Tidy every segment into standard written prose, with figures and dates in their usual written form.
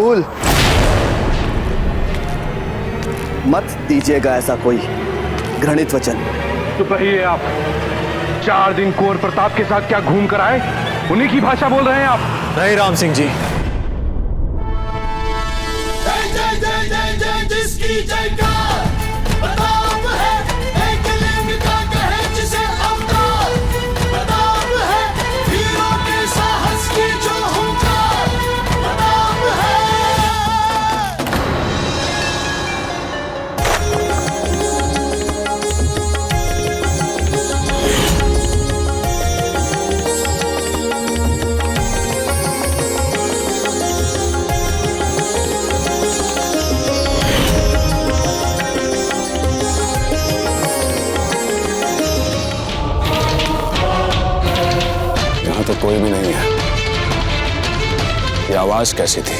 फूल, मत दीजिएगा ऐसा कोई घृणित वचन। चुप रहिए आप। 4 दिन कुंवर प्रताप के साथ क्या घूम कर आए, उन्हीं की भाषा बोल रहे हैं आप। नहीं राम सिंह जी, जय जय जय जय जय जिसकी जयकार, प्रताप है एकलिंग का कहे जिसे अवतार, प्रताप है वीरों के साहस की जो हुंकार, प्रताप है। तो कोई भी नहीं है। ये आवाज कैसी थी?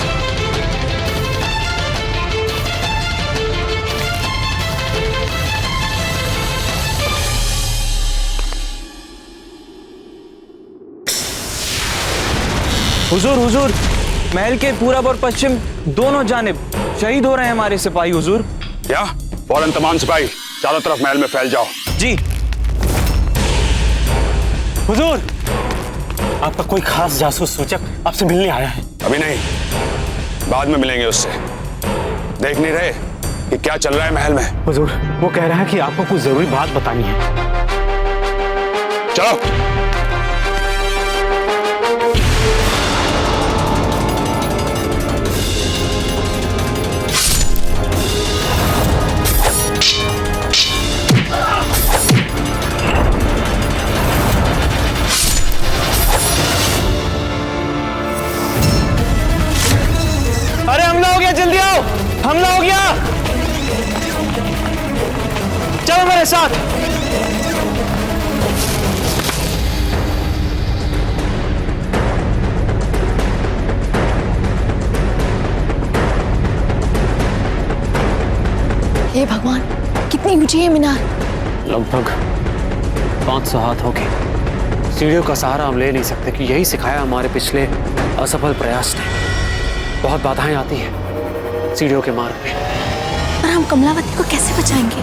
हुजूर हुजूर, महल के पूरब और पश्चिम दोनों जानिब शहीद हो रहे हैं हमारे सिपाही हुजूर। क्या? फौरन तमाम सिपाही चारों तरफ महल में फैल जाओ। जी हुजूर, आपका कोई खास जासूस सूचक आपसे मिलने आया है? अभी नहीं, बाद में मिलेंगे उससे। देख नहीं रहे कि क्या चल रहा है महल में? हुजूर, वो कह रहा है कि आपको कुछ जरूरी बात बतानी है। चलो। अरे हमला हो गया, जल्दी आओ, हमला हो गया, चलो मेरे साथ। हे भगवान, कितनी ऊंची है मीनार? लगभग 500 हाथ होगी। सीढ़ियों का सहारा हम ले नहीं सकते कि यही सिखाया हमारे पिछले असफल प्रयास ने। बहुत बाधाएं आती हैं सीढ़ियों के मार्ग पे। पर हम कमलावती को कैसे बचाएंगे?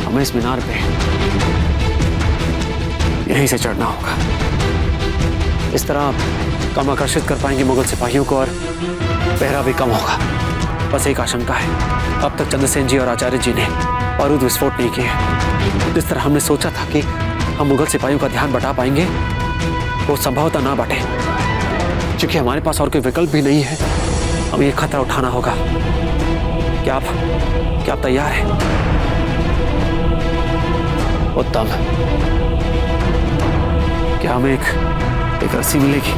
हमें इस मीनार पे यहीं से चढ़ना होगा। इस तरह आप कम आकर्षित कर पाएंगे मुगल सिपाहियों को और पहरा भी कम होगा। बस एक आशंका है, अब तक चंद्रसेन जी और आचार्य जी ने बारूद विस्फोट नहीं किए। जिस तरह हमने सोचा था कि हम मुगल सिपाहियों का ध्यान बटा पाएंगे, वो संभवतः ना बटे। क्योंकि हमारे पास और कोई विकल्प भी नहीं है, हमें ये खतरा उठाना होगा। क्या आप तैयार हैं? उत्तम। क्या हमें एक रस्सी मिलेगी?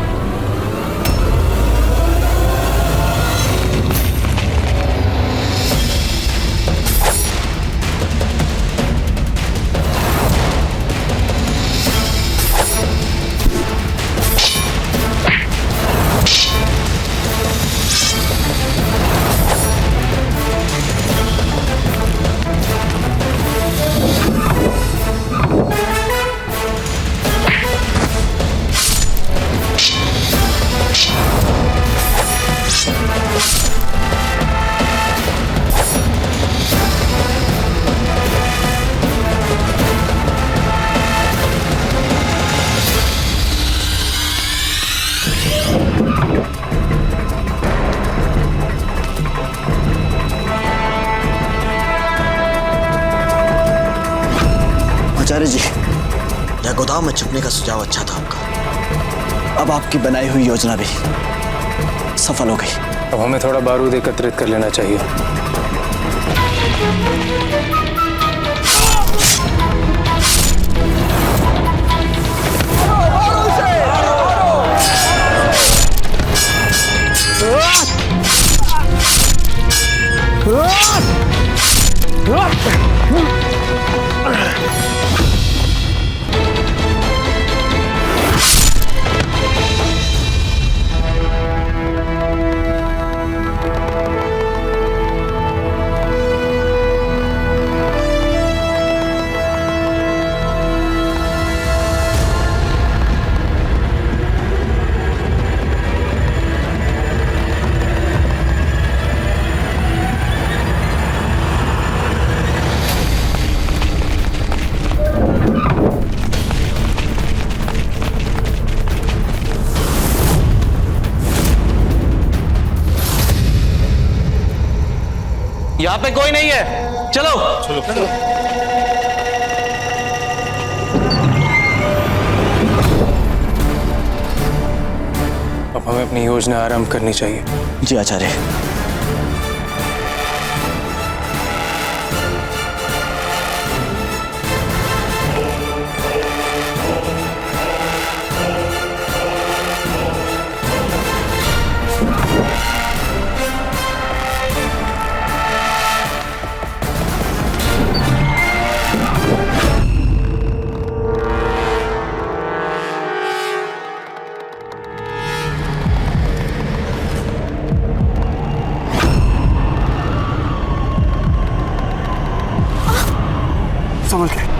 आचार्य जी, यह गोदाम में छुपने का सुझाव अच्छा था आपका। अब आपकी बनाई हुई योजना भी सफल हो गई। अब हमें थोड़ा बारूद एकत्रित कर लेना चाहिए। यहाँ पे कोई नहीं है, चलो चलो। अब हमें अपनी योजना आरंभ करनी चाहिए। जी आचार्य। संभल के।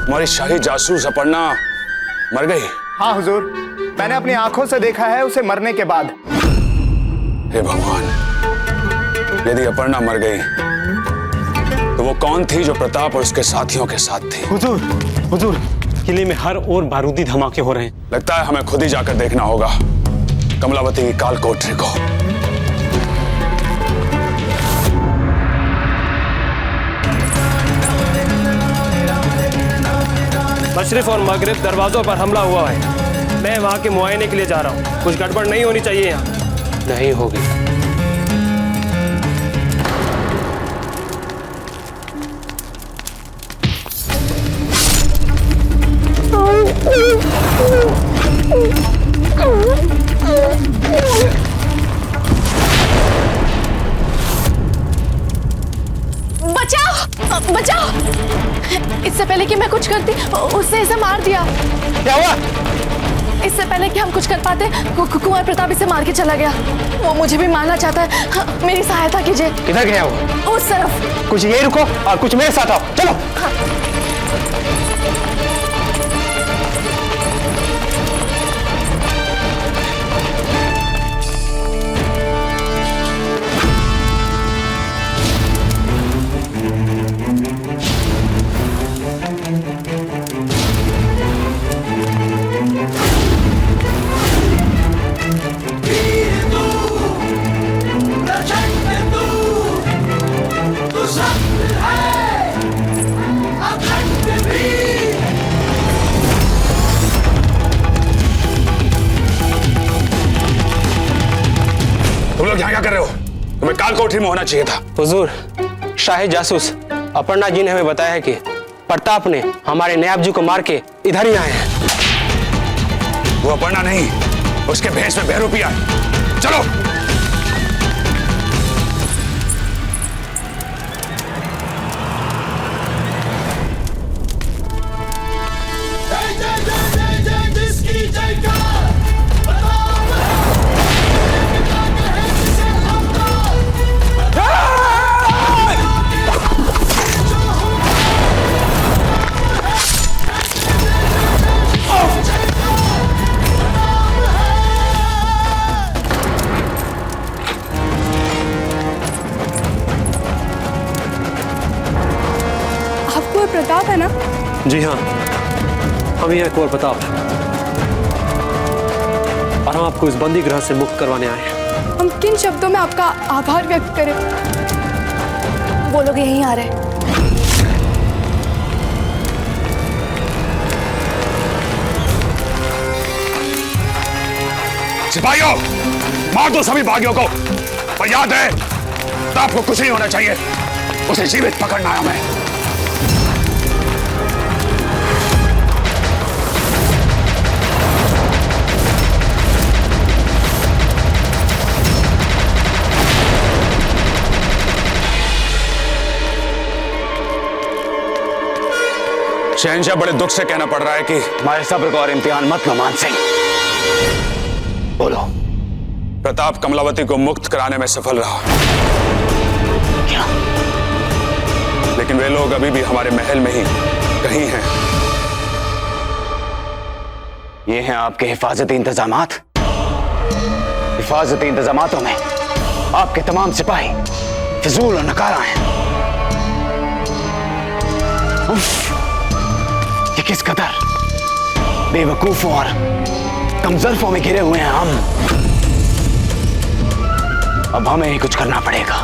हमारी शाही जासूस अपर्णा मर गई? हाँ हुजूर, मैंने अपनी आंखों से देखा है उसे मरने के बाद। हे भगवान, यदि अपर्णा मर गई तो वो कौन थी जो प्रताप और उसके साथियों के साथ थी? हुजूर, हुजूर, किले में हर ओर बारूदी धमाके हो रहे हैं। लगता है हमें खुद ही जाकर देखना होगा कमलावती की काल कोठरी को। मशरिफ और मगरिब दरवाजों पर हमला हुआ है। मैं वहां के मुआयने के लिए जा रहा हूँ। कुछ गड़बड़ नहीं होनी चाहिए यहाँ। नहीं होगी। बचाओ बचाओ, इससे पहले कि मैं कुछ करती उसने इसे मार दिया। क्या हुआ? इससे पहले कि हम कुछ कर पाते कुंवर प्रताप इसे मार के चला गया। वो मुझे भी मारना चाहता है। हाँ, मेरी सहायता कीजिए। किधर गया वो? उस तरफ। कुछ यही रुको और कुछ मेरे साथ आओ। चलो। हाँ। तुम लोग यहाँ क्या कर रहे हो? तुम्हें काल कोठरी में होना चाहिए था। हुजूर, शाही जासूस अपर्णा जी ने हमें बताया है कि प्रताप ने हमारे नयाब जी को मार के इधर ही आए हैं। वो अपर्णा नहीं, उसके भेष में बहरूपिया है। चलो। जय जय जय जय जय जिसकी जयकार प्रताप है, कहे जिसे अवतार। आपको प्रताप है ना? जी हाँ, हम ही हैं कुंवर प्रताप और हम आपको इस बंदी गृह से मुक्त करवाने आए हैं। हम किन शब्दों में आपका आभार व्यक्त करें? वो लोग यहीं आ रहे हैं। सिपाहियों, मार दो सभी बागियों को। और याद है, प्रताप को कुछ नहीं होना चाहिए। उसे जीवित पकड़ना है हमें। शहंशाह, बड़े दुख से कहना पड़ रहा है कि हमारे सब्र को और इम्तिहान मत लो मान सिंह। बोलो। प्रताप कमलावती को मुक्त कराने में सफल रहा। क्या? लेकिन वे लोग अभी भी हमारे महल में ही कहीं हैं। ये हैं आपके हिफाजती इंतजामात। हिफाजती इंतजामातों में आपके तमाम सिपाही फिजूल और नकारा हैं। ये किस कदर बेवकूफों और कमजोरों में घिरे हुए हैं हम। अब हमें ही कुछ करना पड़ेगा।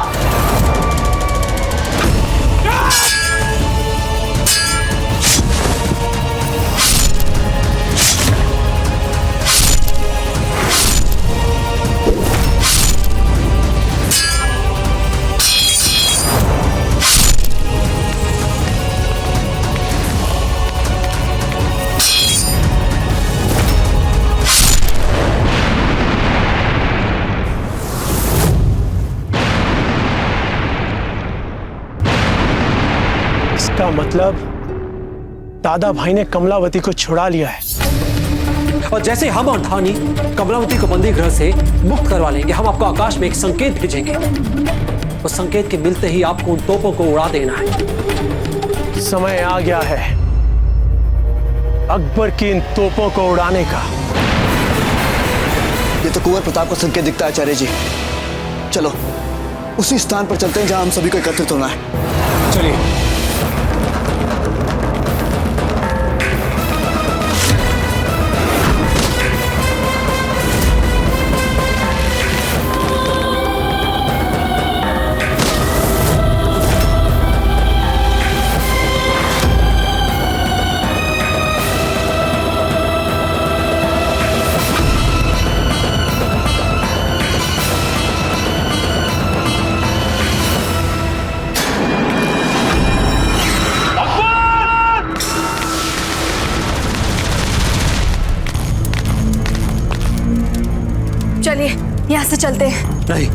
इसका मतलब दादा भाई ने कमलावती को छुड़ा लिया है। और जैसे हम और धानी कमलावती को बंदी गृह से मुक्त करवा लेंगे, हम आपको आकाश में एक संकेत भेजेंगे। उस संकेत के मिलते ही आपको उन तोपों को उड़ा देना है। समय आ गया है अकबर की इन तोपों को उड़ाने का। ये तो कुंवर प्रताप का संकेत दिखता है आचार्य जी। चलो उसी स्थान पर चलते हैं जहां हम सभी को एकत्रित होना है। चलिए। चलिए यहाँ से चलते हैं। नहीं,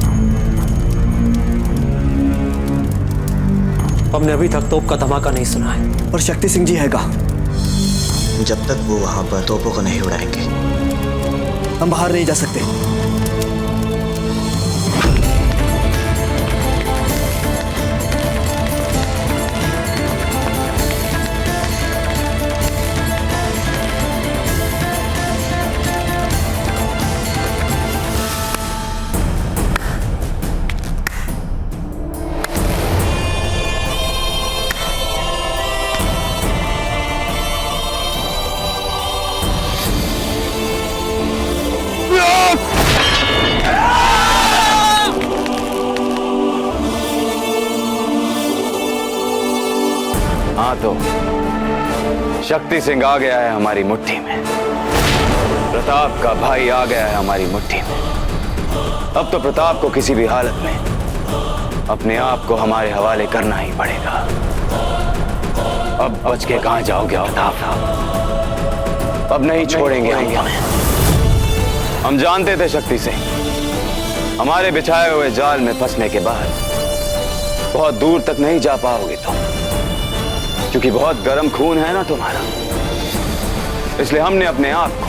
हमने अभी तक तोप का धमाका नहीं सुना है। और शक्ति सिंह जी हैगा। जब तक वो वहां पर तोपों को नहीं उड़ाएंगे हम बाहर नहीं जा सकते। हाँ तो शक्ति सिंह आ गया है हमारी मुट्ठी में। प्रताप का भाई आ गया है हमारी मुट्ठी में। अब तो प्रताप को किसी भी हालत में अपने आप को हमारे हवाले करना ही पड़ेगा। अब बच के कहां जाओगे प्रताप? अब नहीं छोड़ेंगे हम तुम्हें। हम जानते थे शक्ति सिंह, हमारे बिछाए हुए जाल में फंसने के बाद बहुत दूर तक नहीं जा पाओगे तुम, क्योंकि बहुत गर्म खून है ना तुम्हारा। इसलिए हमने अपने आप को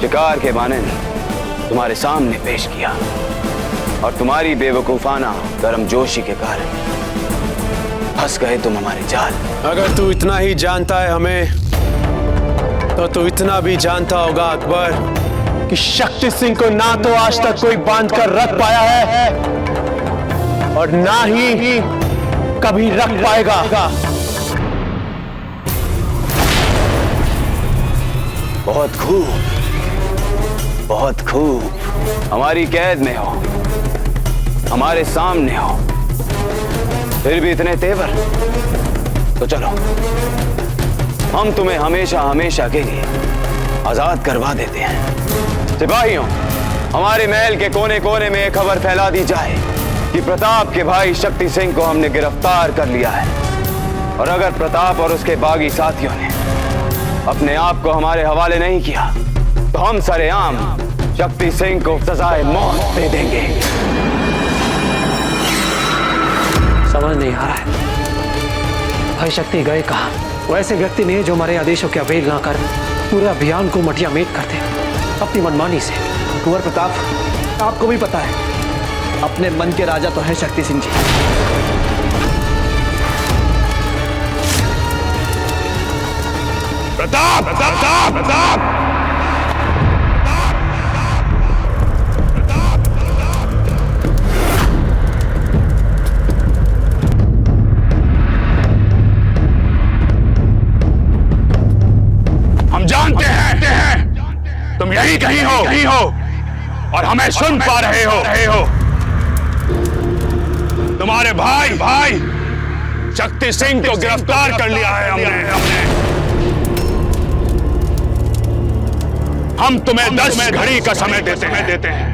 शिकार के बाने में तुम्हारे सामने पेश किया और तुम्हारी बेवकूफाना गर्मजोशी के कारण फंस गए तुम हमारे जाल। अगर तू इतना ही जानता है हमें, तो तू इतना भी जानता होगा अकबर कि शक्ति सिंह को ना तो आज तक कोई बांध कर रख पाया है और ना ही कभी रख पाएगा। बहुत खूब, बहुत खूब। हमारी कैद में हो, हमारे सामने हो, फिर भी इतने तेवर। तो चलो हम तुम्हें हमेशा हमेशा के लिए आजाद करवा देते हैं। सिपाहियों, हमारे महल के कोने कोने में एक खबर फैला दी जाए कि प्रताप के भाई शक्ति सिंह को हमने गिरफ्तार कर लिया है। और अगर प्रताप और उसके बागी साथियों ने अपने आप को हमारे हवाले नहीं किया तो हम सरेआम शक्ति सिंह को सजाए मौत दे देंगे। समझ नहीं आ रहा है भाई शक्ति गए कहां? वो ऐसे व्यक्ति नहीं है जो हमारे आदेशों की अवेल ना कर पूरे अभियान को मटिया मेट कर दे अपनी मनमानी से। कुंवर प्रताप, आपको भी पता है अपने मन के राजा तो है शक्ति सिंह जी। प्रताप प्रताप प्रताप हम जानते हैं तुम यही कहीं हो और हमें सुन पा रहे हो। तुम्हारे भाई शक्ति सिंह को गिरफ्तार कर लिया है हमने। हम तुम्हें 10 घड़ी का समय देते हैं।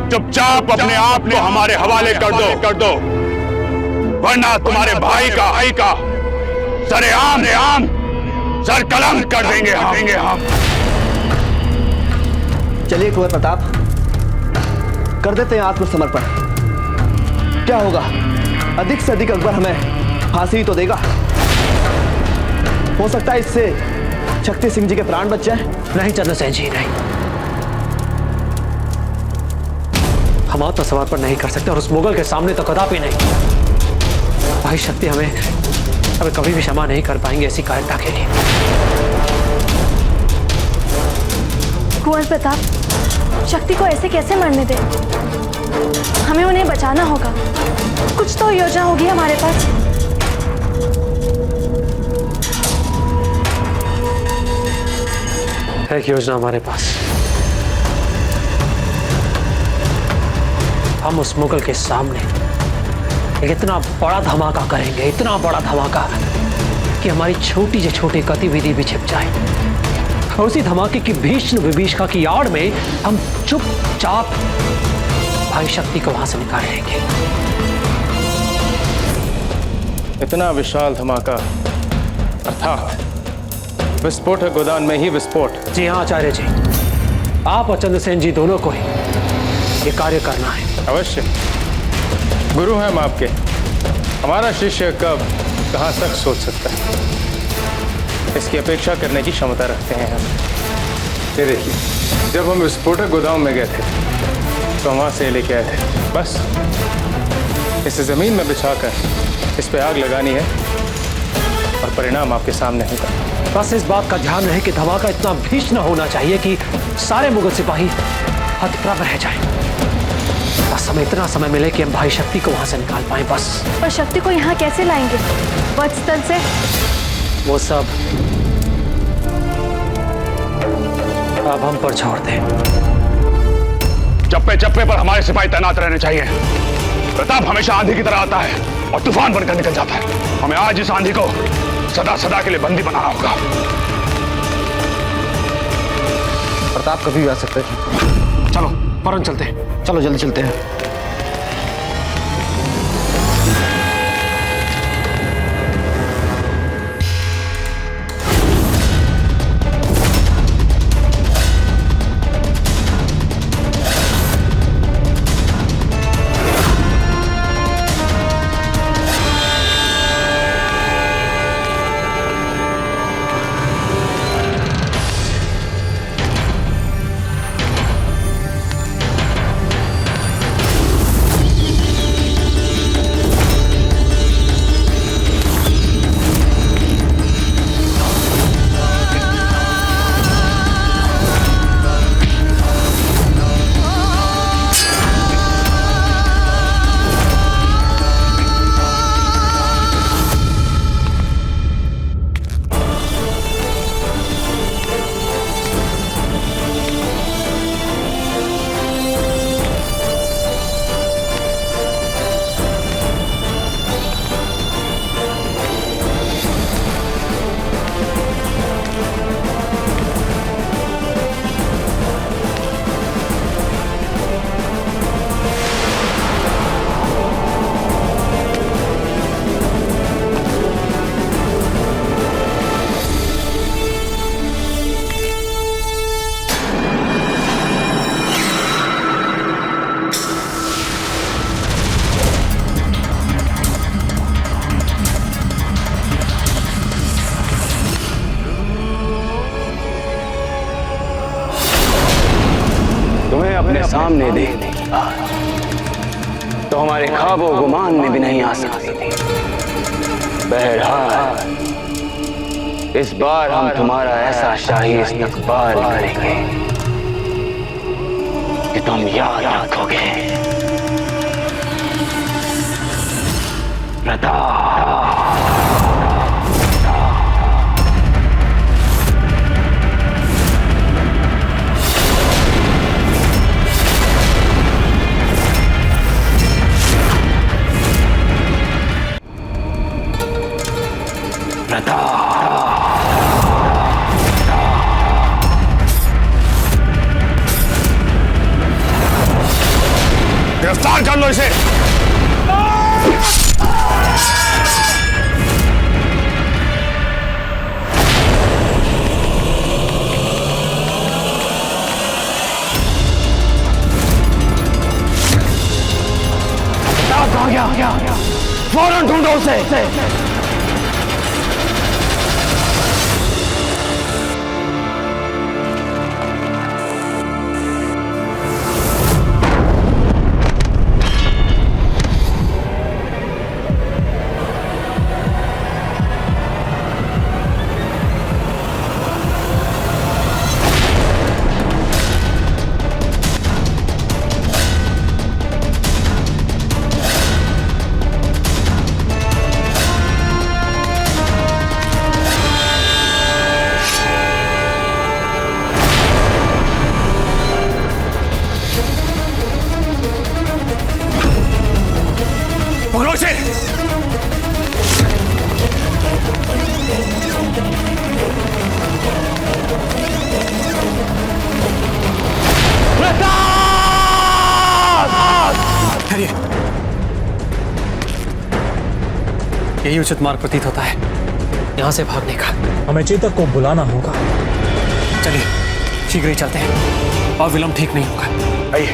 चुपचाप अपने आप को हमारे हवाले कर दो वरना तुम्हारे भाई का सरेआम सर कलम कर देंगे हम। चलिए कुंवर प्रताप, कर देते हैं आत्मसमर्पण। क्या होगा, अधिक से अधिक अकबर हमें फांसी तो देगा। हो सकता है इससे शक्ति सिंह जी के प्राण बच जाए। नहीं चंद्रसेन जी, नहीं, हम आत्मसमर्पण नहीं कर सकते और उस मुगल के सामने तो कदापि नहीं। भाई शक्ति हमें कभी भी क्षमा नहीं कर पाएंगे ऐसी कायरता के लिए। कुंवर प्रताप, शक्ति को ऐसे कैसे मरने दे? हमें उन्हें बचाना होगा। कुछ तो योजना होगी हमारे पास। एक योजना हमारे पास। हम उस मुगल के सामने एक इतना बड़ा धमाका करेंगे, इतना बड़ा धमाका कि हमारी छोटी से छोटी गतिविधि भी छिप जाए। और उसी धमाके की भीषण विभीषिका की आड़ में हम चुपचाप भाई शक्ति को वहां से निकाल लेंगे। इतना विशाल धमाका अर्थात विस्फोटक गोदान में ही विस्फोट। जी हाँ आचार्य जी, आप और चंद्रसेन जी दोनों को ही ये कार्य करना है। अवश्य, गुरु हैं हम आपके। हमारा शिष्य कब कहाँ तक सोच सकता है, इसकी अपेक्षा करने की क्षमता रखते हैं हम। ये देखिए, जब हम विस्फोटक गोदाम में गए थे तो वहाँ से लेके आए थे। बस इसे जमीन में बिछाकर इस पे आग लगानी है और परिणाम आपके सामने होगा। बस इस बात का ध्यान रहे कि धमाका इतना भीषण होना चाहिए कि सारे मुगल सिपाही हतप्रभ रह जाएं। बस हमें इतना समय मिले कि हम भाई शक्ति को वहां से निकाल पाएं बस। पर शक्ति को यहाँ कैसे लाएंगे? वत्सस्थल से? वो सब अब हम पर छोड़ दें। चप्पे चप्पे पर हमारे सिपाही तैनात रहने चाहिए। प्रताप हमेशा आंधी की तरह आता है और तूफान बनकर निकल जाता है। हमें आज इस आंधी को सदा सदा के लिए बंदी बनाना होगा। प्रताप कभी भी आ सकते हैं। चलो फौरन चलते हैं। चलो जल्दी चलते हैं। अपने सामने देखने की बात तो हमारे ख्वाबो गुमान में भी नहीं आ सकती थी। बहरहाल इस बार हम तुम्हारा ऐसा शाही इस्तकबाल करेंगे कि तुम याद रखोगे। प्रताप गिरफ्तार कर लो इसे। कहाँ गया? फौरन ढूंढो उसे। पकड़ो इसे। ठहरिए, यही उचित मार्ग प्रतीत होता है यहां से भागने का। हमें चेतक को बुलाना होगा। चलिए शीघ्र ही चलते हैं और विलंब ठीक नहीं होगा। आइए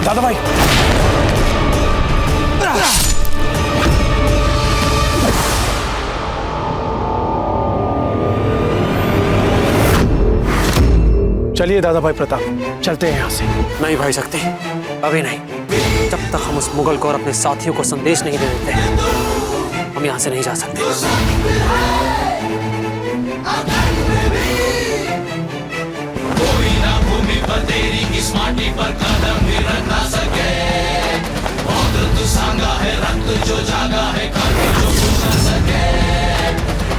दादा भाई। चलिए दादा भाई प्रताप, चलते हैं यहाँ से। नहीं भाई शक्ति, अभी नहीं। जब तक हम उस मुगल को और अपने साथियों को संदेश नहीं दे देते हम यहाँ से नहीं जा सकते। कोई ना भूमि पर तेरी किस माटी पर कदम भी रख ना सके। पौत्र तू सांगा है, रक्त जो जागा है, काटे जो छू ना सके।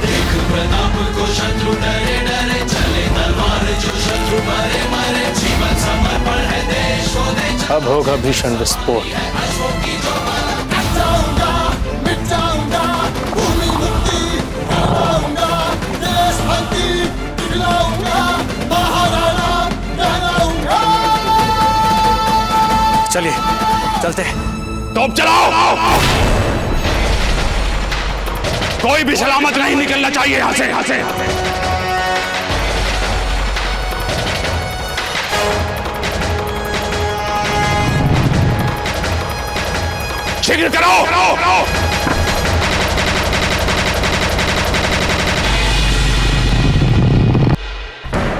देख प्रताप को शत्रु डरे डरे, चले तलवार जो शत्रु मरे मरे। जीवन समर्पण है देश को दे। अब होगा भीषण विस्फोट। मिट जाऊंगा, भूमि मुक्ति करवाऊंगा, देश भक्ति दिखलाऊंगा, महाराणा कहलाऊंगा। चलिए चलते हैं। तोप चलाओ। कोई भी सलामत नहीं निकलना चाहिए यहाँ से। शीघ्र करो।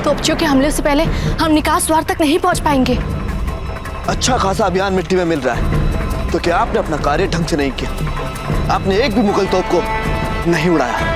तोपचियों के हमले से पहले हम निकास द्वार तक नहीं पहुंच पाएंगे। अच्छा खासा अभियान मिट्टी में मिल रहा है, तो क्या आपने अपना कार्य ढंग से नहीं किया? आपने एक भी मुगल तोप को नहीं उड़ाया।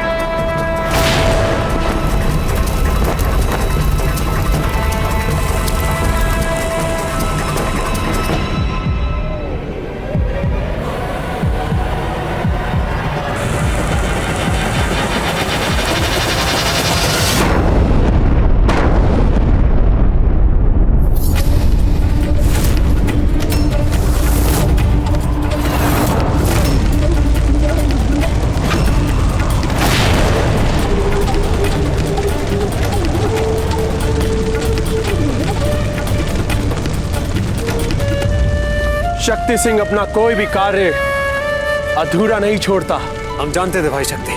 शक्ति सिंह अपना कोई भी कार्य अधूरा नहीं छोड़ता। हम जानते थे भाई शक्ति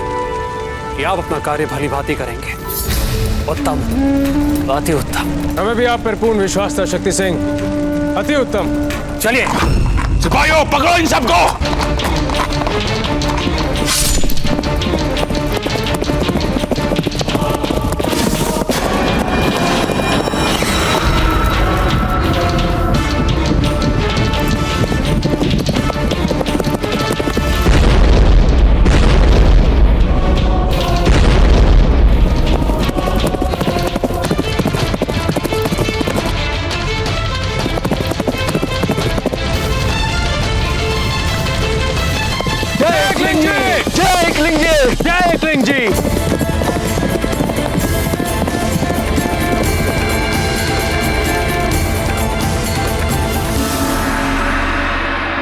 कि आप अपना कार्य भली भांति करेंगे। उत्तम, अति उत्तम। हमें भी आप पर पूर्ण विश्वास था शक्ति सिंह। अति उत्तम। चलिए सिपाहियों, पकड़ो इन सबको। एकलिंग जी, जय एकलिंग जी, जय एकलिंग जी।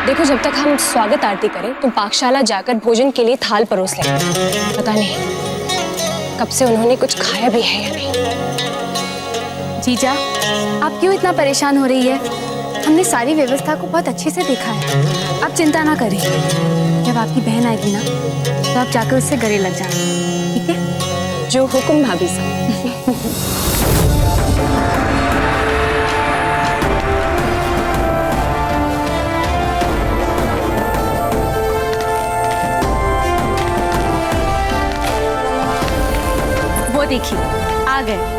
देखो, जब तक हम स्वागत आरती करें तुम पाकशाला जाकर भोजन के लिए थाल परोस लेना। पता नहीं कब से उन्होंने कुछ खाया भी है या नहीं। जीजा, आप क्यों इतना परेशान हो रही है? हमने सारी व्यवस्था को बहुत अच्छे से देखा है। आप चिंता ना करें। जब आपकी बहन आएगी ना तो आप जाकर उससे गले लग जाना, ठीक है? जो हुक्म भाभी साहब। वो देखिए आ गए।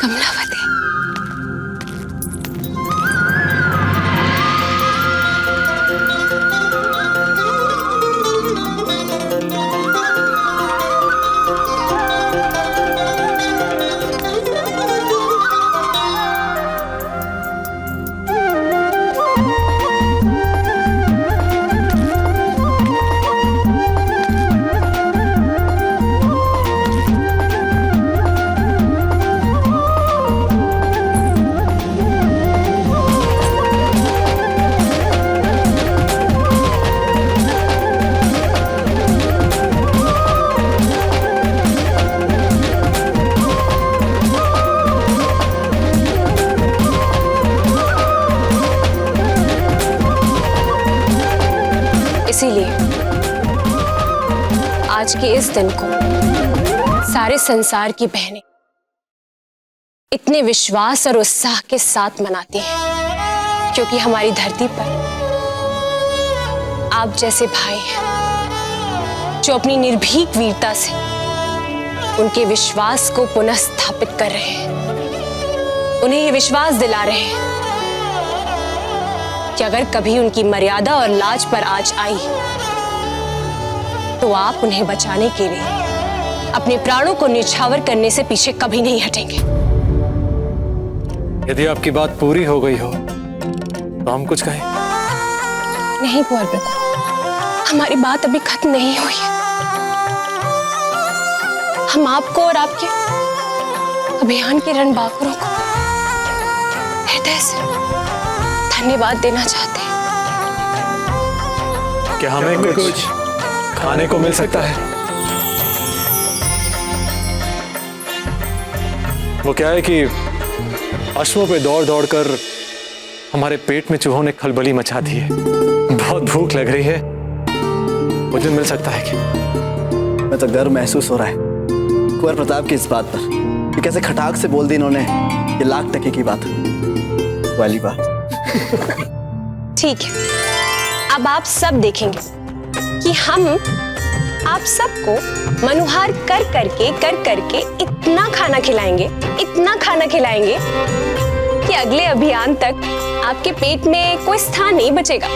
कमलावती, इसीलिए आज के इस दिन को सारे संसार की बहनें इतने विश्वास और उत्साह के साथ मनाती हैं, क्योंकि हमारी धरती पर आप जैसे भाई हैं जो अपनी निर्भीक वीरता से उनके विश्वास को पुनः स्थापित कर रहे हैं। उन्हें ये विश्वास दिला रहे हैं कि अगर कभी उनकी मर्यादा और लाज पर आंच आई तो आप उन्हें बचाने के लिए अपने प्राणों को न्यौछावर करने से पीछे कभी नहीं हटेंगे। यदि आपकी बात पूरी हो गई हो तो हम कुछ कहें? नहीं कुंवर प्रताप, हमारी बात अभी खत्म नहीं हुई है। हम आपको और आपके अभियान के रणबांकुरों को हृदय से धन्यवाद देना चाहते हैं। क्या हमें कुछ खाने को मिल सकता है? वो क्या है कि अश्वों पे दौड़ दौड़ कर हमारे पेट में चूहों ने खलबली मचा दी है। बहुत भूख लग रही है, मुझे मिल सकता है क्या? मैं तो गर्व महसूस हो रहा है कुंवर प्रताप की इस बात पर कि कैसे खटाक से बोल दी इन्होंने ये लाख टके की बात वाली बात। ठीक है, अब आप सब देखेंगे कि हम आप सबको मनुहार कर करके इतना खाना खिलाएंगे कि अगले अभियान तक आपके पेट में कोई स्थान नहीं बचेगा।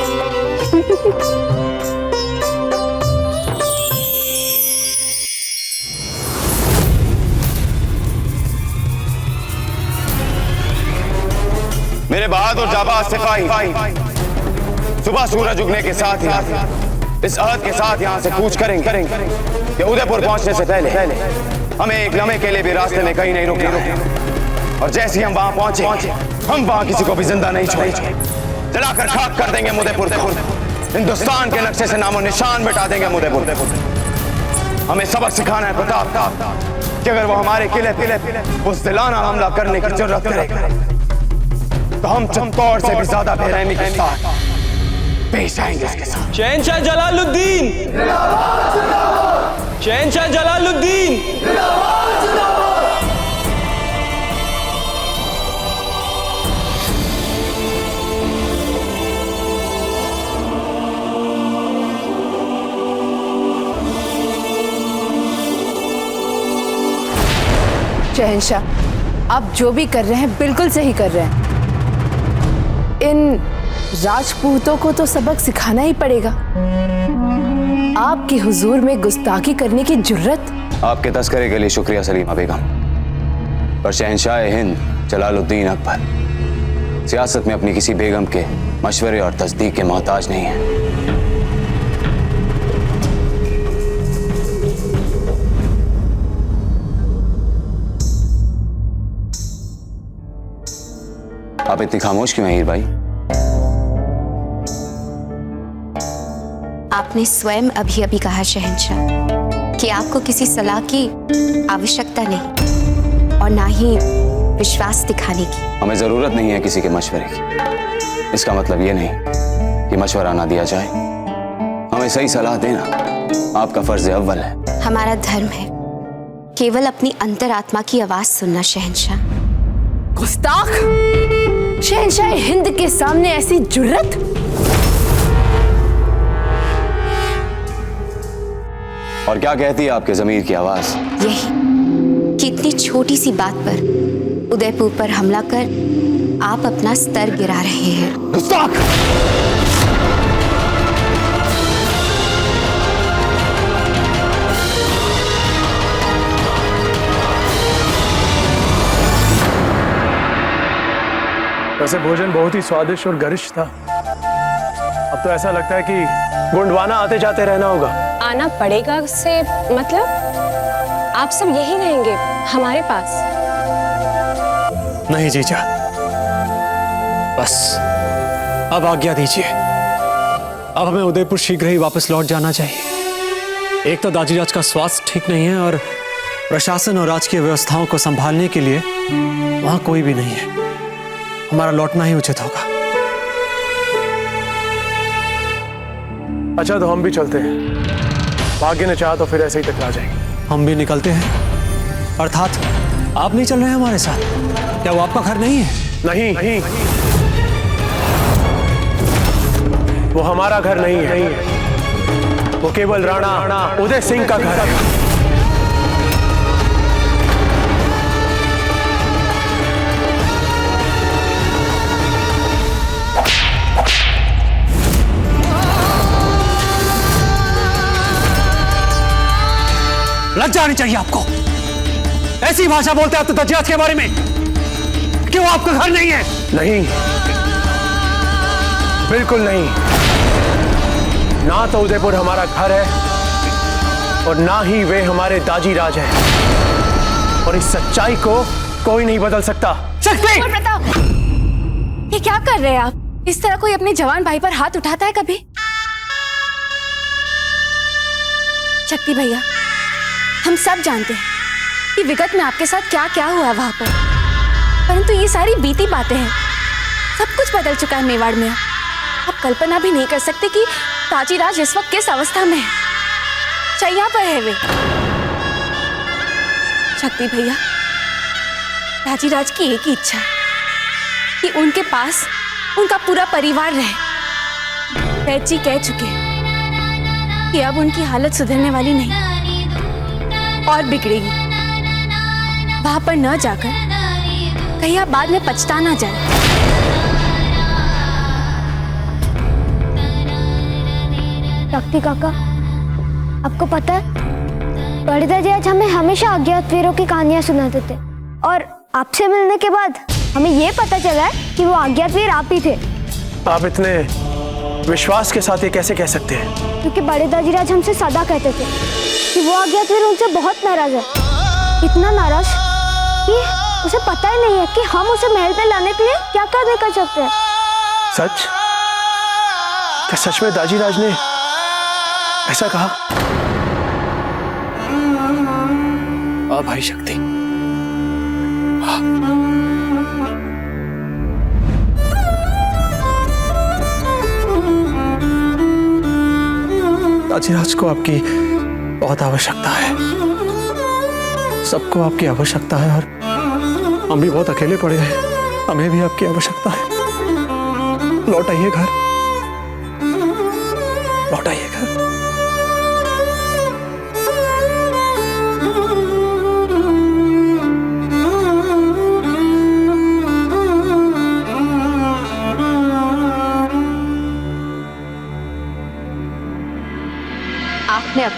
मेरे बहादुर जाबाज सिपाही सुबह सूरज उगने के साथ ही इस अहद के साथ यहाँ से कूच करेंगे कि उदयपुर पहुंचने से पहले हमें एक लम्हे के लिए भी रास्ते में कहीं नहीं रुकना। और जैसे ही हम वहां पहुंचे हम वहां किसी को भी जिंदा नहीं छोड़ेंगे, जलाकर खाक कर देंगे उदयपुर को। हिंदुस्तान के नक्शे से नामो निशान मिटा देंगे उदयपुर। हमें सबक सिखाना है प्रताप कि अगर वो हमारे किले उस दिलाना हमला करने की जरूरत करे तो हम चमकौर से भी ज्यादा बेरहमी के साथ पेश आएंगे इसके साथ। शहंशाह जलालुद्दीन, शहंशाह जलालुद्दीन। शहंशाह, आप जो भी कर रहे हैं बिल्कुल सही कर रहे हैं। इन राजपूतों को तो सबक सिखाना ही पड़ेगा। आपके हुजूर में गुस्ताखी करने की जुर्रत? आपके तस्करे के लिए शुक्रिया सलीमा बेगम, पर शहंशाह हिंद जलालुद्दीन अकबर सियासत में अपनी किसी बेगम के मशवरे और तस्दीक के मोहताज नहीं है। आप इतनी खामोश क्यों हैं हीर भाई? आपने स्वयं अभी अभी कहा शहंशाह कि आपको किसी सलाह की आवश्यकता नहीं और ना ही विश्वास दिखाने की। हमें जरूरत नहीं है किसी के मशवरे की। इसका मतलब ये नहीं कि मशवरा ना दिया जाए। हमें सही सलाह देना आपका फर्ज अव्वल है। हमारा धर्म है केवल अपनी अंतरात्मा की आवाज सुनना शहंशाह। गुस्ताख! शहंशाह हिंद के सामने ऐसी जुर्रत! और क्या कहती है आपके ज़मीर की आवाज? यही कि इतनी छोटी सी बात पर उदयपुर पर हमला कर आप अपना स्तर गिरा रहे हैं। गुस्ताख! वैसे भोजन बहुत ही स्वादिष्ट और गरिष्ठ था। अब तो ऐसा लगता है कि गुंडवाना आते जाते रहना होगा। आना पड़ेगा से मतलब आप सब यही रहेंगे हमारे पास? नहीं जीजा, बस अब आज्ञा दीजिए। अब हमें उदयपुर शीघ्र ही वापस लौट जाना चाहिए। एक तो दाजीराज का स्वास्थ्य ठीक नहीं है और प्रशासन और राजकीय व्यवस्थाओं को संभालने के लिए वहां कोई भी नहीं है। हमारा लौटना ही उचित होगा। अच्छा, तो हम भी चलते हैं। भाग्य ने चाहा तो फिर ऐसे ही टकरा जाएंगे। हम भी निकलते हैं। अर्थात आप नहीं चल रहे हैं हमारे साथ? क्या वो आपका घर नहीं है? नहीं, नहीं। वो हमारा घर नहीं है। वो केवल राणा उदय सिंह का घर है। लज्जा आनी चाहिए आपको। ऐसी भाषा बोलते हैं आप तो दाजीराज के बारे में कि वो आपका घर नहीं है। नहीं, बिल्कुल नहीं। ना तो उदयपुर हमारा घर है और ना ही वे हमारे दाजीराज हैं। और इस सच्चाई को कोई नहीं बदल सकता। शक्ति! ये क्या कर रहे हैं आप? इस तरह कोई अपने जवान भाई पर हाथ उठाता है कभी? शक्ति भैया, हम सब जानते हैं कि विगत में आपके साथ क्या क्या हुआ वहां पर, परंतु ये सारी बीती बातें हैं। सब कुछ बदल चुका है मेवाड़ में। आप कल्पना भी नहीं कर सकते कि दाजीराज इस वक्त किस अवस्था में है। शैया पर है वे। शक्ति भैया, दाजीराज की एक ही इच्छा है कि उनके पास उनका पूरा परिवार रहे। वैद्य जी कह चुके हैं कि अब उनकी हालत सुधरने वाली नहीं और बिगड़ेगी। वहां पर न जाकर कहीं आप बाद में पछता ना जाए। शक्ति काका, आपको पता है बड़े दाजीराज हमें हमेशा अज्ञात वीरों की कहानियां सुनाते थे और आपसे मिलने के बाद हमें ये पता चला है कि वो अज्ञात वीर आप ही थे। आप इतने विश्वास के साथ ये कैसे कह सकते हैं? क्योंकि बड़े दाजीराज हमसे सदा कहते थे कि वो अज्ञात वीर उनसे बहुत नाराज है। इतना नाराज कि उसे पता ही नहीं है कि हम उसे महल पे लाने के लिए क्या क्या नहीं कर सकते हैं। सच? क्या सच में दाजीराज ने ऐसा कहा? वाह भाई शक्ति, दाजीराज को आपकी बहुत आवश्यकता है। सबको आपकी आवश्यकता है और हम भी बहुत अकेले पड़े हैं। हमें भी आपकी आवश्यकता है। लौट आइए घर, लौट आइए घर।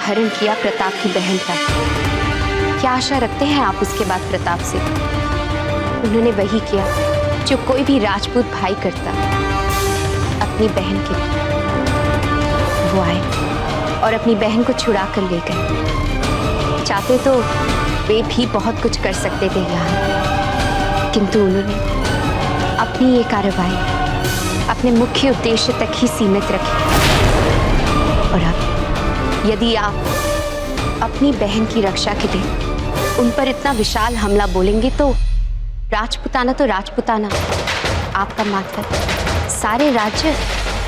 अपहरण किया प्रताप की बहन का, क्या आशा रखते हैं आप उसके बाद प्रताप से? उन्होंने वही किया जो कोई भी राजपूत भाई करता अपनी बहन के लिए। वो आए और अपनी बहन को छुड़ा कर ले गए। चाहते तो वे भी बहुत कुछ कर सकते थे यहाँ, किंतु उन्होंने अपनी ये कार्रवाई अपने मुख्य उद्देश्य तक ही सीमित रखी। और अब यदि आप अपनी बहन की रक्षा के लिए उन पर इतना विशाल हमला बोलेंगे तो राजपुताना, आपका मातहत, सारे राज्य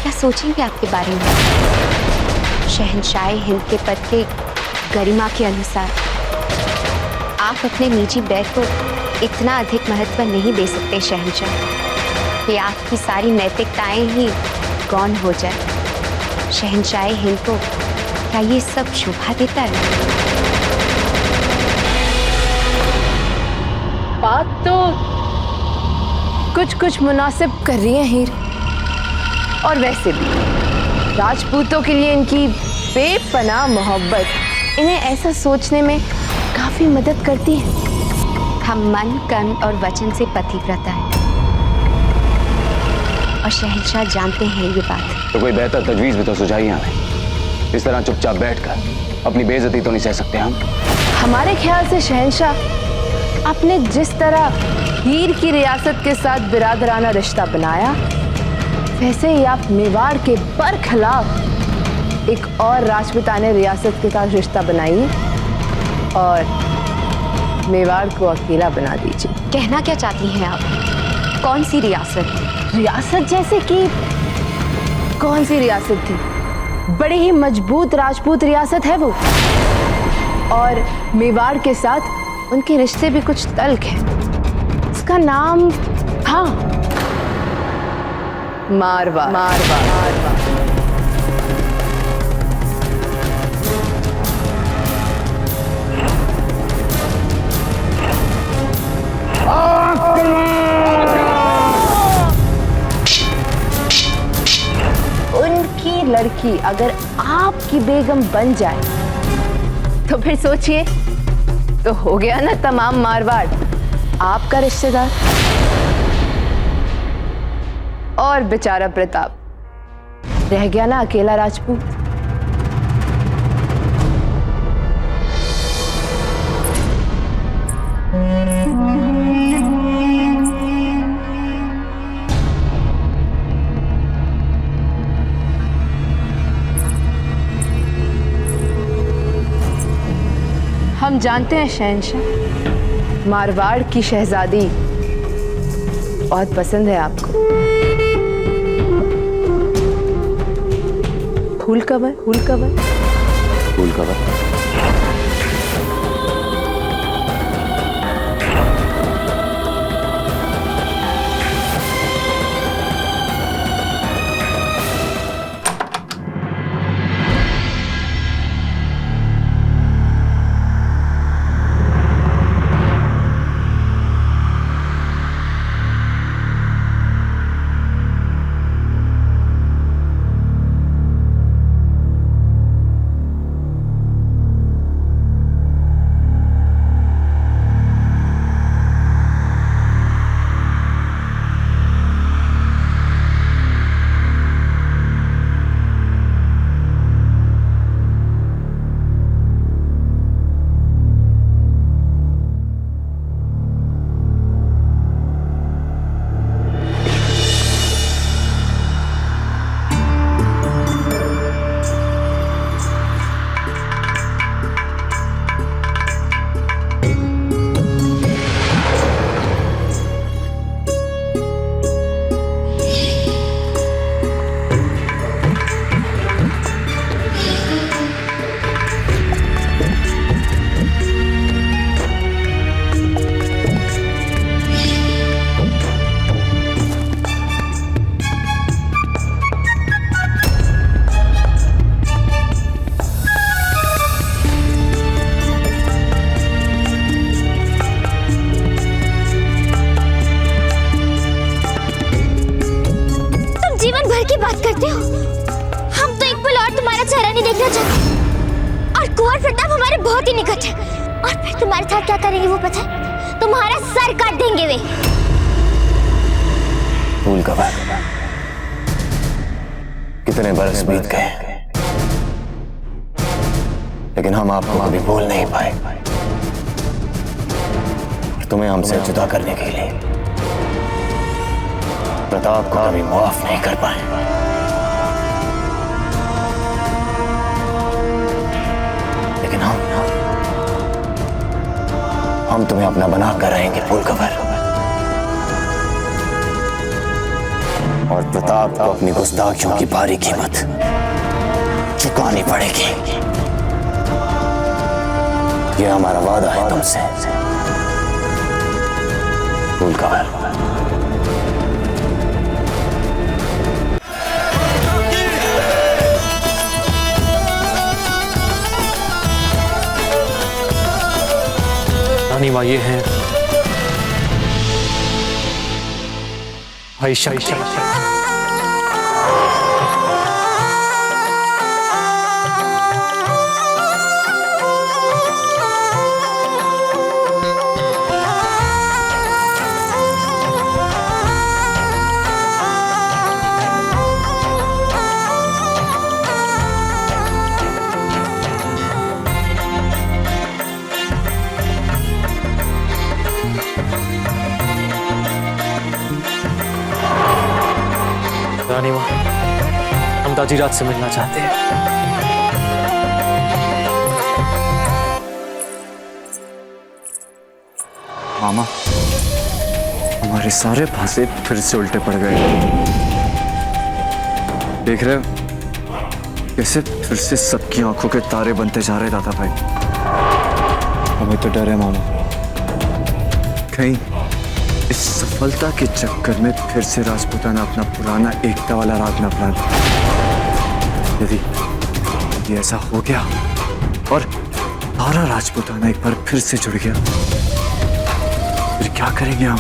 क्या सोचेंगे आपके बारे में? शहंशाह हिंद के पद के गरिमा के अनुसार आप अपने निजी बैर को इतना अधिक महत्व नहीं दे सकते शहंशाह, कि आपकी सारी नैतिकताएं ही गौण हो जाए। शहंशाह हिंद को क्या ये सब शोभा देता है? बात तो कुछ मुनासिब कर रही है हीर, और वैसे भी राजपूतों के लिए इनकी बेपनाह मोहब्बत इन्हें ऐसा सोचने में काफी मदद करती है। हम मन, कर्म और वचन से पतिव्रता है और शहंशाह जानते हैं ये बात। तो कोई बेहतर तजवीज भी तो सुझाइए हमें। इस तरह चुपचाप बैठकर अपनी बेइज्जती तो नहीं सह सकते हम। हमारे ख्याल से शहंशाह, आपने जिस तरह हीर की रियासत के साथ बिरादराना रिश्ता बनाया, वैसे ही आप मेवाड़ के बरखिलाफ एक और राजपूताना रियासत के साथ रिश्ता बनाइए और मेवाड़ को अकेला बना दीजिए। कहना क्या चाहती हैं आप? कौन सी रियासत? रियासत जैसे कि कौन सी रियासत थी? बड़ी ही मजबूत राजपूत रियासत है वो, और मेवाड़ के साथ उनके रिश्ते भी कुछ तल्ख हैं। इसका नाम, हाँ, मारवाड़। उनकी लड़की अगर आपकी बेगम बन जाए तो फिर सोचिए, तो हो गया ना तमाम मारवाड़ आपका रिश्तेदार। और बेचारा प्रताप रह गया ना अकेला राजपूत। हम जानते हैं शहंशाह, मारवाड़ की शहजादी बहुत पसंद है आपको। Full cover. की बात करते हो? हम तो एक पल और तुम्हारा चेहरा नहीं देखना चाहते। और कुंवर प्रताप हमारे बहुत ही निकट है और फिर तुम्हारे साथ क्या करेंगे वो पता है? तुम्हारा सर काट देंगे वे। भूल कवर, कितने बरस बीत गए लेकिन हम आपको कभी भूल नहीं पाए। तुम्हें हमसे जुदा करने के लिए प्रताप को कभी माफ नहीं कर पाए। लेकिन हम तुम्हें अपना बना कर रहेंगे फूल कवर। और प्रताप को अपनी गुस्ताखियों की भारी कीमत चुकानी पड़ेगी। यह हमारा वादा है तुमसे फूल कवर। रानी माँ ये हैं आयशा। रानी माँ, हम दादी रात से मिलना चाहते हैं। मामा, हमारे सारे फांसे फिर से उल्टे पड़ गए। देख रहे हो कैसे फिर से सबकी आंखों के तारे बनते जा रहे दादा भाई। हमें तो डर है मामा, कहीं इस सफलता के चक्कर में फिर से राजपूताना अपना पुराना एकता वाला राग न अपना दे। यदि ये ऐसा हो गया और सारा राजपूताना एक बार फिर से जुड़ गया, फिर क्या करेंगे हम?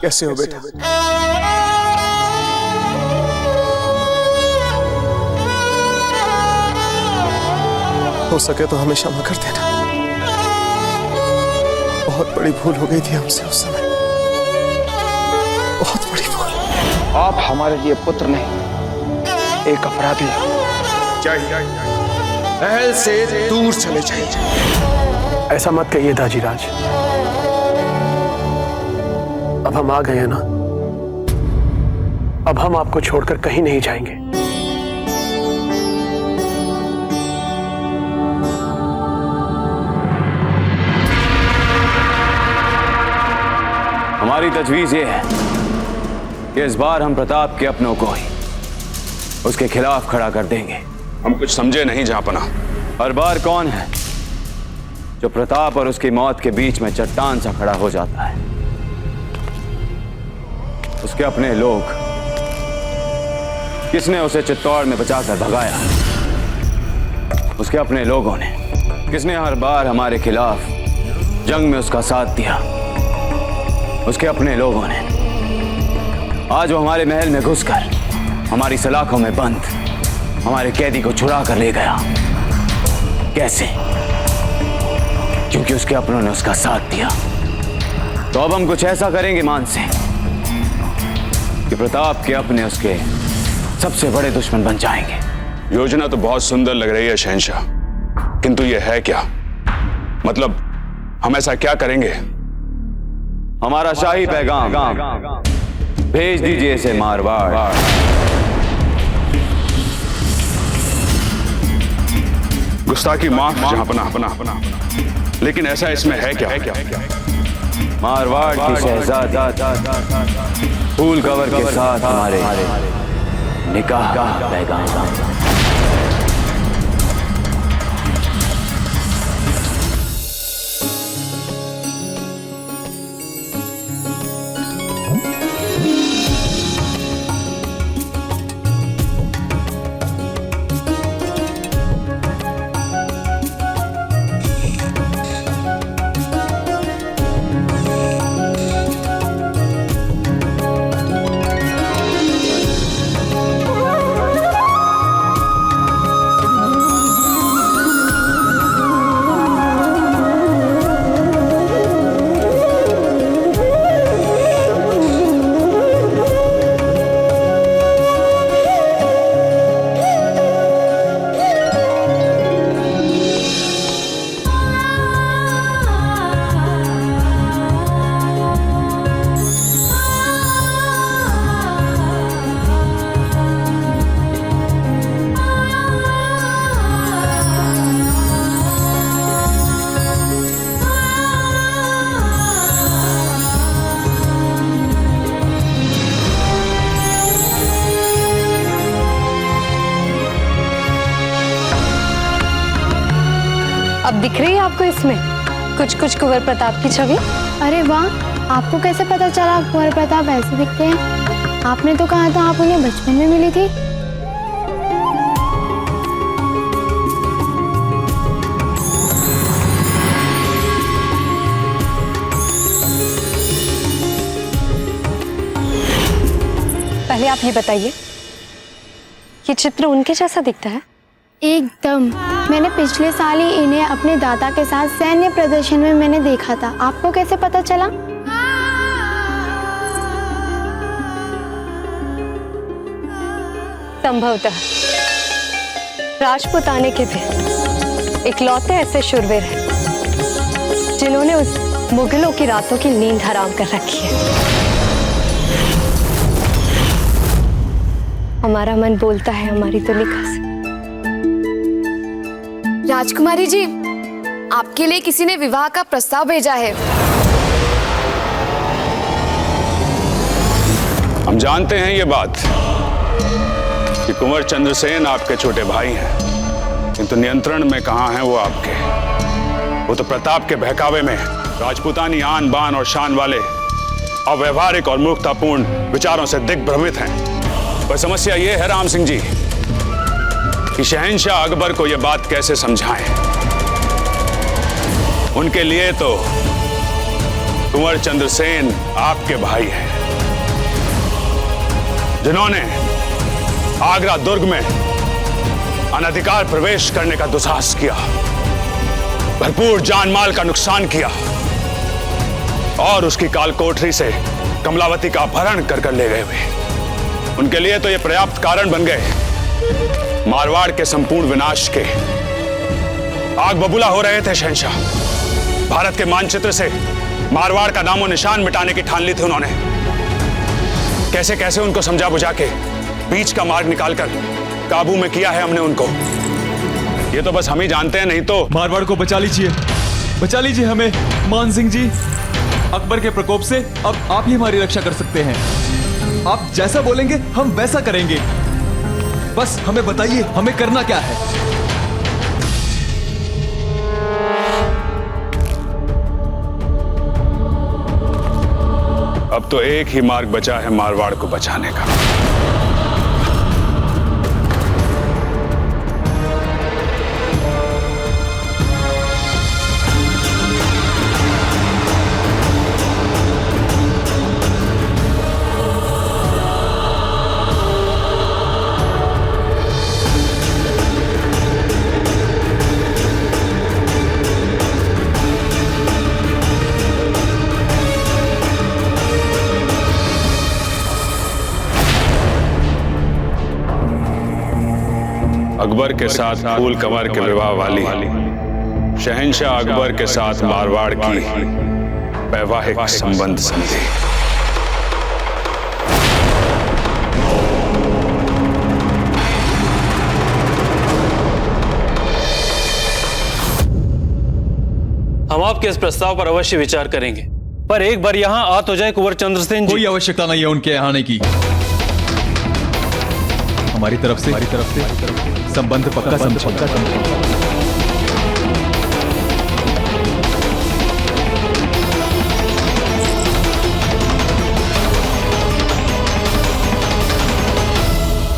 कैसे हो बेटा? हो सके तो हमें क्षमा कर देना। बहुत बड़ी भूल हो गई थी हमसे उस समय, बहुत बड़ी भूल। आप हमारे लिए पुत्र नहीं, एक अपराधी। जाइए, महल से दूर चले जाइए। ऐसा मत कहिए दाजीराज, अब हम आ गए हैं ना, अब हम आपको छोड़कर कहीं नहीं जाएंगे। हमारी तजवीज ये है कि इस बार हम प्रताप के अपनों को ही उसके खिलाफ खड़ा कर देंगे। हम कुछ समझे नहीं जहांपना। हर बार कौन है जो प्रताप और उसकी मौत के बीच में चट्टान सा खड़ा हो जाता है? उसके अपने लोग। किसने उसे चित्तौड़ में बचाकर भगाया? उसके अपने लोगों ने। किसने हर बार हमारे खिलाफ जंग में उसका साथ दिया? उसके अपने लोगों ने। आज वो हमारे महल में घुसकर हमारी सलाखों में बंद हमारे कैदी को छुड़ा कर ले गया। कैसे? क्योंकि उसके अपनों ने उसका साथ दिया। तो अब हम कुछ ऐसा करेंगे मान से कि प्रताप के अपने उसके सबसे बड़े दुश्मन बन जाएंगे। योजना तो बहुत सुंदर लग रही है शहंशाह, किंतु ये है क्या? मतलब हम ऐसा क्या करेंगे? हमारा शाही पैगाम भेज दीजिए इसे मारवाड़। गुस्ताखी माफ जहांपना, लेकिन ऐसा इसमें है क्या? मारवाड़ की शहजादी फूल कवर के साथ हमारे निकाह का पैगाम। अब दिख रही है आपको इसमें कुछ कुंवर प्रताप की छवि? अरे वाह, आपको कैसे पता चला कुंवर प्रताप ऐसे दिखते हैं? आपने तो कहा था आप उन्हें बचपन में मिली थी। पहले आप ये बताइए, ये चित्र उनके जैसा दिखता है? एकदम। मैंने पिछले साल ही इन्हें अपने दादा के साथ सैन्य प्रदर्शन में मैंने देखा था। आपको कैसे पता चला? संभवतः राजपूताने के भी इकलौते ऐसे शूरवीर हैं जिन्होंने उस मुगलों की रातों की नींद हराम कर रखी है। हमारा मन बोलता है हमारी तुलिका से। राजकुमारी जी, आपके लिए किसी ने विवाह का प्रस्ताव भेजा है। हम जानते हैं ये बात कि कुंवर चंद्रसेन आपके छोटे भाई हैं, किंतु नियंत्रण में कहां हैं वो आपके? वो तो प्रताप के बहकावे में राजपूतानी आन बान और शान वाले अव्यवहारिक और मूर्खतापूर्ण विचारों से दिग्भ्रमित हैं। पर समस्या ये है राम सिंह जी कि शहंशाह अकबर को यह बात कैसे समझाएं। उनके लिए तो कुंवर चंद्रसेन आपके भाई हैं, जिन्होंने आगरा दुर्ग में अनधिकार प्रवेश करने का दुस्साहस किया, भरपूर जान माल का नुकसान किया और उसकी कालकोठरी से कमलावती का अपहरण कर ले गए हुए। उनके लिए तो यह पर्याप्त कारण बन गए मारवाड़ के संपूर्ण विनाश के। आग बबूला हो रहे थे शहंशाह। भारत के मानचित्र से मारवाड़ का नामो निशान मिटाने की ठान ली थी उन्होंने। कैसे कैसे उनको समझा बुझा के बीच का मार्ग निकालकर काबू में किया है हमने उनको। ये तो बस हम ही जानते हैं, नहीं तो। मारवाड़ को बचा लीजिए हमें मान सिंह जी। अकबर के प्रकोप से अब आप ही हमारी रक्षा कर सकते हैं। आप जैसा बोलेंगे हम वैसा करेंगे। बस हमें बताइए हमें करना क्या है। अब तो एक ही मार्ग बचा है मारवाड़ को बचाने का। अकबर के साथ फूल कंवर के विवाह वाली शहंशाह अकबर के साथ मारवाड़ की वैवाहिक संबंध संधि। आपके इस प्रस्ताव पर अवश्य विचार करेंगे, पर एक बार यहाँ आ तो जाए कुंवर चंद्रसेन जी। कोई आवश्यकता नहीं है उनके यहाँ आने की। हमारी तरफ से संबंध पक्का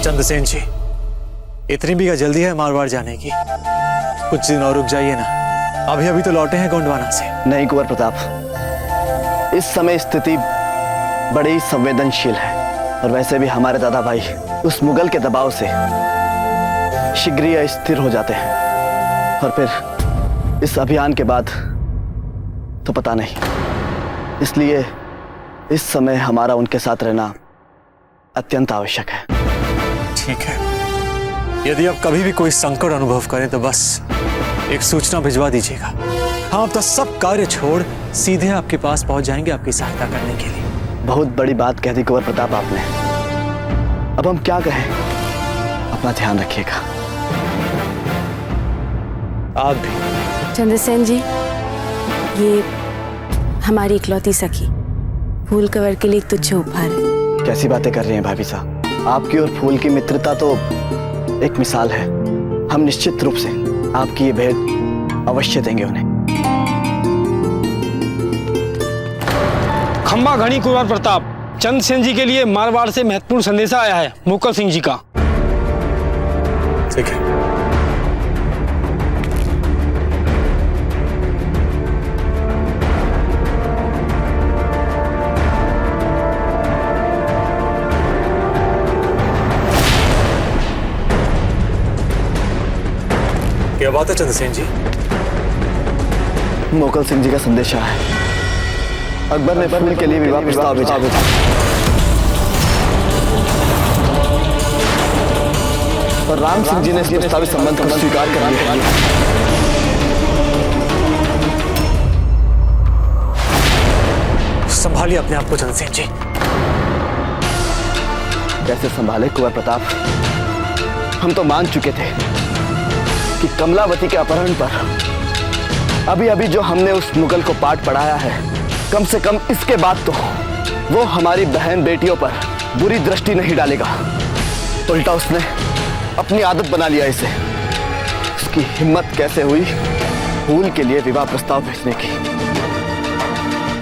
चंद्रसेन जी, इतनी भी क्या जल्दी है मारवाड़ जाने की? कुछ दिन और रुक जाइए ना, अभी तो लौटे हैं गोंडवाना से। नहीं कुंवर प्रताप, इस समय स्थिति बड़ी संवेदनशील है और वैसे भी हमारे दादा भाई उस मुगल के दबाव से शीघ्र ही अस्थिर हो जाते हैं और फिर इस अभियान के बाद तो पता नहीं। इसलिए इस समय हमारा उनके साथ रहना अत्यंत आवश्यक है। ठीक है, यदि आप कभी भी कोई संकट अनुभव करें तो बस एक सूचना भिजवा दीजिएगा। हम अब तो सब कार्य छोड़ सीधे आपके पास पहुंच जाएंगे आपकी सहायता करने के लिए। बहुत बड़ी बात कह दी कुंवर प्रताप आपने। अब हम क्या कहें? अपना ध्यान रखिएगा। आप भी। चंद्रसेन जी, ये हमारी इकलौती सखी फूल कवर के लिए एक तुच्छ उपहार है। कैसी बातें कर रही हैं भाभी साहब? आपकी और फूल की मित्रता तो एक मिसाल है। हम निश्चित रूप से आपकी ये भेंट अवश्य देंगे उन्हें। खंबा घड़ी कुंवर प्रताप, चंद्रसेन जी के लिए मारवाड़ से महत्वपूर्ण संदेशा आया है मुकल सिंह जी का। ठीक है। क्या बात है चंद्रसेन जी? मोकल सिंह जी का संदेशा है। अकबर ने फूल के लिए विवाह प्रस्ताव भेजा और राम सिंह जी ने इस प्रस्तावित संबंध को स्वीकार कर लिया। संभालिए अपने आप को चंद्रसेन जी। कैसे संभाले कुंवर प्रताप? हम तो मान चुके थे कि कमलावती के अपहरण पर अभी अभी जो हमने उस मुगल को पाठ पढ़ाया है, कम से कम इसके बाद तो वो हमारी बहन बेटियों पर बुरी दृष्टि नहीं डालेगा। उल्टा उसने अपनी आदत बना लिया इसे। उसकी हिम्मत कैसे हुई फूल के लिए विवाह प्रस्ताव भेजने की?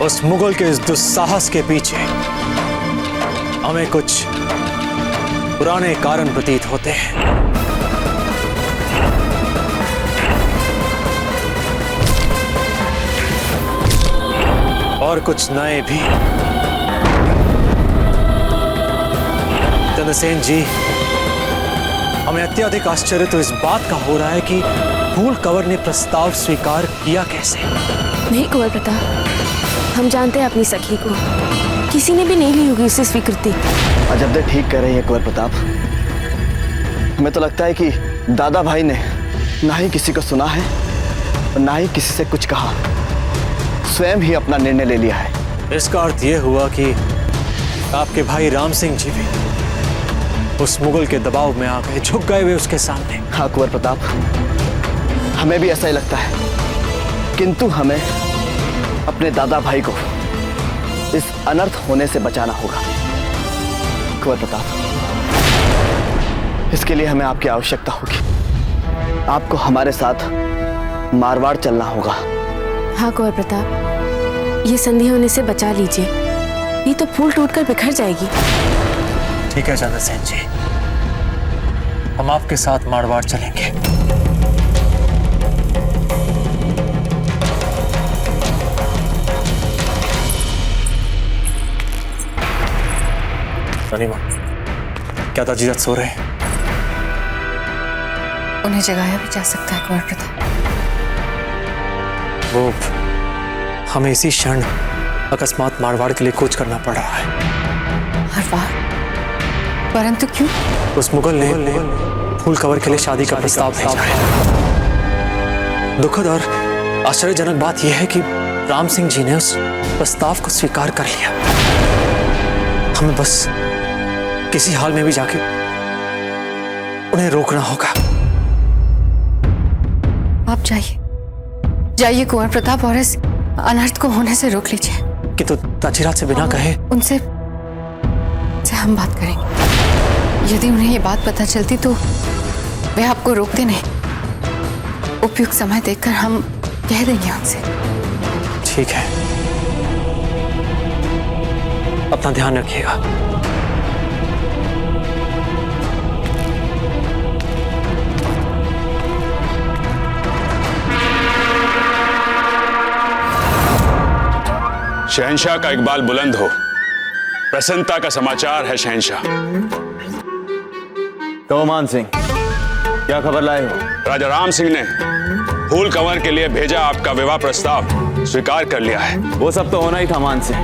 उस मुगल के इस दुस्साहस के पीछे हमें कुछ पुराने कारण प्रतीत होते हैं। और कुछ नए भी। चंद्रसेन जी, हमें अत्यधिक आश्चर्य तो इस बात का हो रहा है कि फूल कंवर ने प्रस्ताव स्वीकार किया कैसे? नहीं कुंवर प्रताप, हम जानते हैं अपनी सखी को, किसी ने भी नहीं ली होगी उससे स्वीकृति। अजब ठीक कह रही है कुंवर प्रताप। हमें तो लगता है कि दादा भाई ने ना ही किसी को सुना है और ना ही किसी से कुछ कहा, स्वयं ही अपना निर्णय ले लिया है। इसका अर्थ यह हुआ कि आपके भाई राम सिंह जी भी उस मुगल के दबाव में आ गए, झुक गए वे उसके सामने। हाँ कुंवर प्रताप, हमें भी ऐसा ही लगता है, किंतु हमें अपने दादा भाई को इस अनर्थ होने से बचाना होगा। कुंवर प्रताप, इसके लिए हमें आपकी आवश्यकता होगी। आपको हमारे साथ मारवाड़ चलना होगा। हाँ कुंवर प्रताप, ये संधि होने से बचा लीजिए, ये तो फूल टूटकर बिखर जाएगी। ठीक है चंद्रसेन जी, हम आपके साथ मारवाड़ चलेंगे। रानीमा, क्या ताजीरात सो रहे हैं? उन्हें जगाया भी जा सकता है कुंवर प्रताप। वो हमें इसी क्षण अकस्मात मारवाड़ के लिए कूच करना पड़ रहा है। मारवाड़? परंतु क्यों? उस मुगल ने फूल कंवर के लिए शादी का प्रस्ताव भेजा है। दुखद और आश्चर्यजनक बात यह है कि राम सिंह जी ने उस प्रस्ताव को स्वीकार कर लिया। हमें बस किसी हाल में भी जाके उन्हें रोकना होगा। आप जाइए कुंवर प्रताप और इस अनर्थ को होने से रोक लीजिए। कि तो ताजीरात से बिना कहे उनसे हम बात करेंगे। यदि उन्हें ये बात पता चलती तो वे आपको रोकते नहीं। उपयुक्त समय देखकर हम कह देंगे उनसे। ठीक है, अपना ध्यान रखिएगा। शहंशाह का इकबाल बुलंद हो। प्रसन्नता का समाचार है शहंशाह। तो मान सिंह, क्या खबर लाए हो? राजा राम सिंह ने फूल कंवर के लिए भेजा आपका विवाह प्रस्ताव स्वीकार कर लिया है। वो सब तो होना ही था मान सिंह,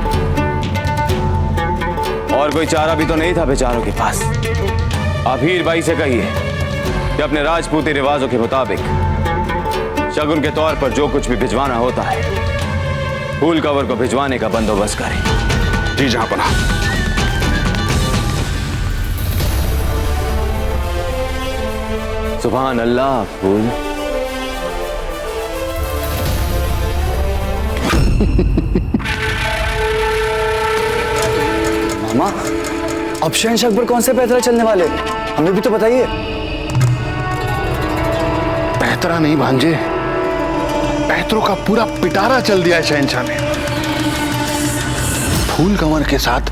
और कोई चारा भी तो नहीं था बेचारों के पास। आप हीर बाई से कहिए कि अपने राजपूती रिवाजों के मुताबिक शगुन के तौर पर जो कुछ भी भिजवाना होता है फूल कंवर को भिजवाने का बंदोबस्त करें। जी जहां पनाह। सुभान अल्लाह। फूल मामा, अब शहंशाह अकबर कौन से पैदल चलने वाले? हमें भी तो बताइए। पैतरा नहीं भांजे, पैतरों का पूरा पिटारा चल दिया है शहंशाह ने। फूल कंवर के साथ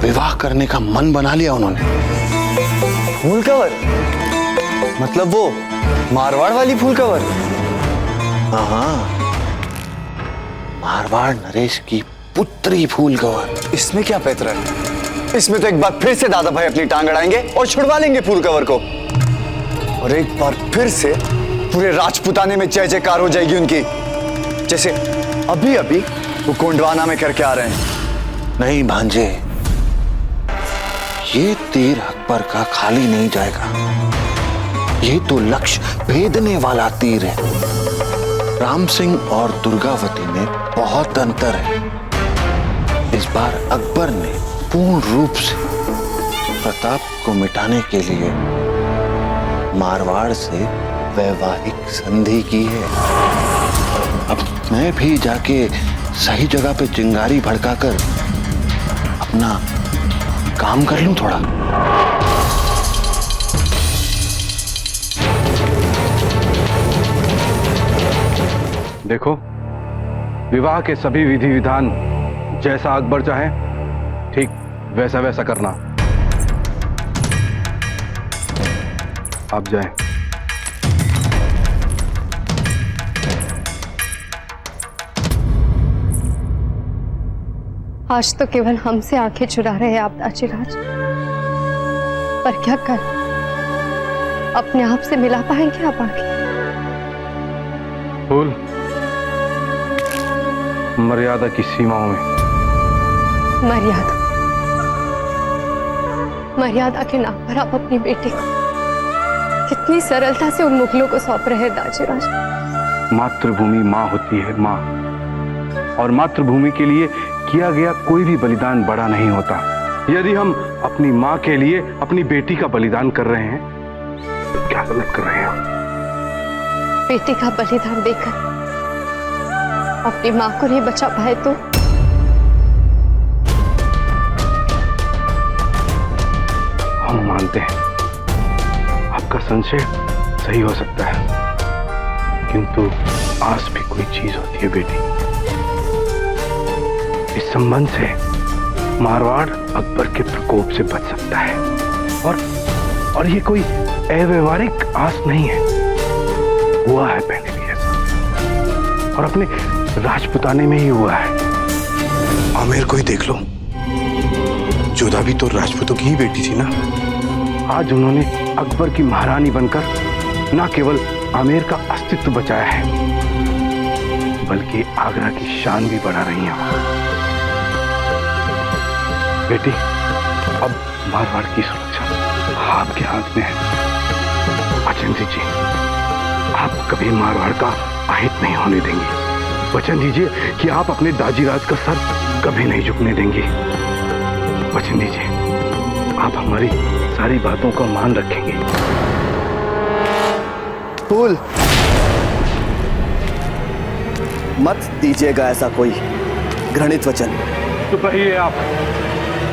विवाह करने का मन बना लिया उन्होंने। फूल कंवर मतलब वो मारवाड़ वाली फूल कंवर? हाँ, मारवाड़ नरेश की पुत्री फूल कंवर। इसमें क्या पैतरा है? इसमें तो एक बार फिर से दादा भाई अपनी टांग अड़ाएंगे और छुड़वा लेंगे फूल कंवर को, और एक बार फिर से पूरे राजपुताने में जय जयकार हो जाएगी उनकी, जैसे अभी अभी वो कोंडवाना में करके आ रहे हैं। नहीं भांजे, ये तीर अकबर का खाली नहीं जाएगा। ये तो लक्ष्य भेदने वाला तीर है। राम सिंह और दुर्गावती में बहुत अंतर है। इस बार अकबर ने पूर्ण रूप से प्रताप को मिटाने के लिए मारवाड़ से वैवाहिक संधि की है। अब मैं भी जाके सही जगह पे चिंगारी भड़काकर अपना काम कर लूं थोड़ा। देखो, विवाह के सभी विधि विधान जैसा अकबर चाहे ठीक वैसा वैसा करना। आप जाएं। आज तो केवल हमसे आंखें चुरा रहे हैं आप दाजीराज, पर क्या कर अपने आप से मिला पाएंगे आप आगे? फूल, मर्यादा की सीमाओं में। मर्यादा? मर्यादा के नाम पर आप अपनी बेटी को कितनी सरलता से उन मुगलों को सौंप रहे हैं दाजीराज। मातृभूमि माँ होती है, माँ, और मातृभूमि के लिए किया गया कोई भी बलिदान बड़ा नहीं होता। यदि हम अपनी माँ के लिए अपनी बेटी का बलिदान कर रहे हैं तो क्या गलत कर रहे हैं? बेटी का बलिदान देकर अपनी माँ को नहीं बचा पाए तो? हम मानते हैं आपका संशय सही हो सकता है, किंतु आस भी कोई चीज होती है बेटी। इस संबंध से मारवाड़ अकबर के प्रकोप से बच सकता है, और ये कोई अव्यवहारिक आस नहीं है। हुआ है पहले भी ऐसा, और अपने राजपुताने में ही हुआ है। आमेर को ही देख लो, जोधा भी तो राजपूतों की ही बेटी थी ना। आज उन्होंने अकबर की महारानी बनकर न केवल आमेर का अस्तित्व बचाया है, बल्कि आगरा की शान भी बढ़ा रही हैं। बेटी, अब मारवाड़ की सुरक्षा आपके हाथ में है। वचन दीजिए, आप कभी मारवाड़ का अहित नहीं होने देंगे। वचन दीजिए कि आप अपने दाजीराज का सर कभी नहीं झुकने देंगे। वचन दीजिए, आप हमारी सारी बातों का मान रखेंगे। फूल, मत दीजिएगा ऐसा कोई घृणित वचन। चुप रहिए आप।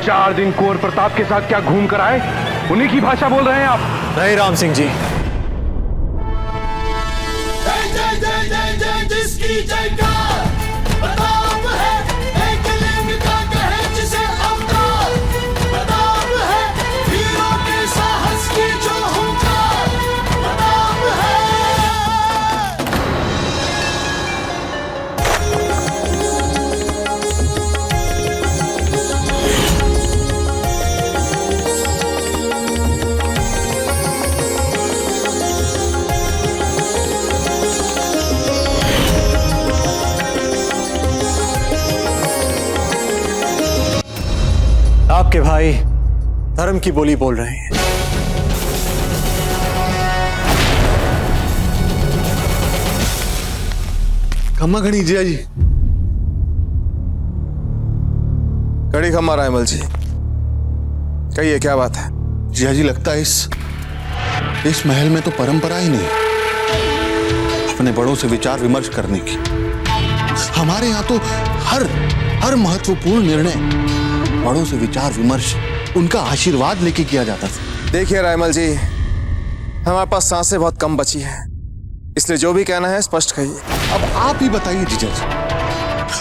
4 दिन कुंवर प्रताप के साथ क्या घूम कर आए, उन्हीं की भाषा बोल रहे हैं आप। नहीं राम सिंह जी, जय जय जय जय जय जिसकी जयकार, प्रताप है एक लिंग का कहे जिसे अवतार, प्रताप है वीरों के साहस की जो हुंकार, प्रताप है। आपके भाई धर्म की बोली बोल रहे हैं। खम्मा खड़ी जिया जी। कड़ी खम्मा रायमल जी, कहिए क्या बात है? जिया जी, लगता है इस महल में तो परंपरा ही नहीं अपने बड़ों से विचार विमर्श करने की। हमारे यहाँ तो हर महत्वपूर्ण निर्णय बड़ों से विचार विमर्श, उनका आशीर्वाद लेके किया जाता था। देखिए रायमल जी, हमारे पास सांसें बहुत कम बची हैं, इसलिए जो भी कहना है स्पष्ट कहिए। अब आप ही बताइए जीजा जी,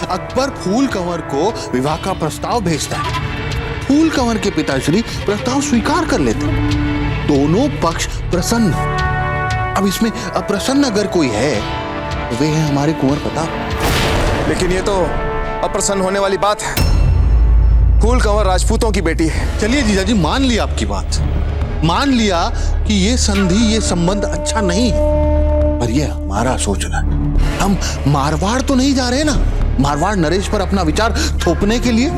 अकबर फूल कंवर को विवाह का प्रस्ताव भेजता है, फूल कंवर के पिताश्री प्रस्ताव स्वीकार कर लेते, दोनों पक्ष प्रसन्न। अब इसमें अप्रसन्न अगर कोई है तो वे है हमारे कुंवर प्रताप। लेकिन ये तो अप्रसन्न होने वाली बात है, फूल कंवर राजपूतों की बेटी है। चलिए जीजा जी, मान लिया आपकी बात, मान लिया कि ये संधि, ये संबंध अच्छा नहीं है, पर ये हमारा सोचना है। हम मारवाड़ तो नहीं जा रहे ना, मारवाड़ नरेश पर अपना विचार थोपने के लिए,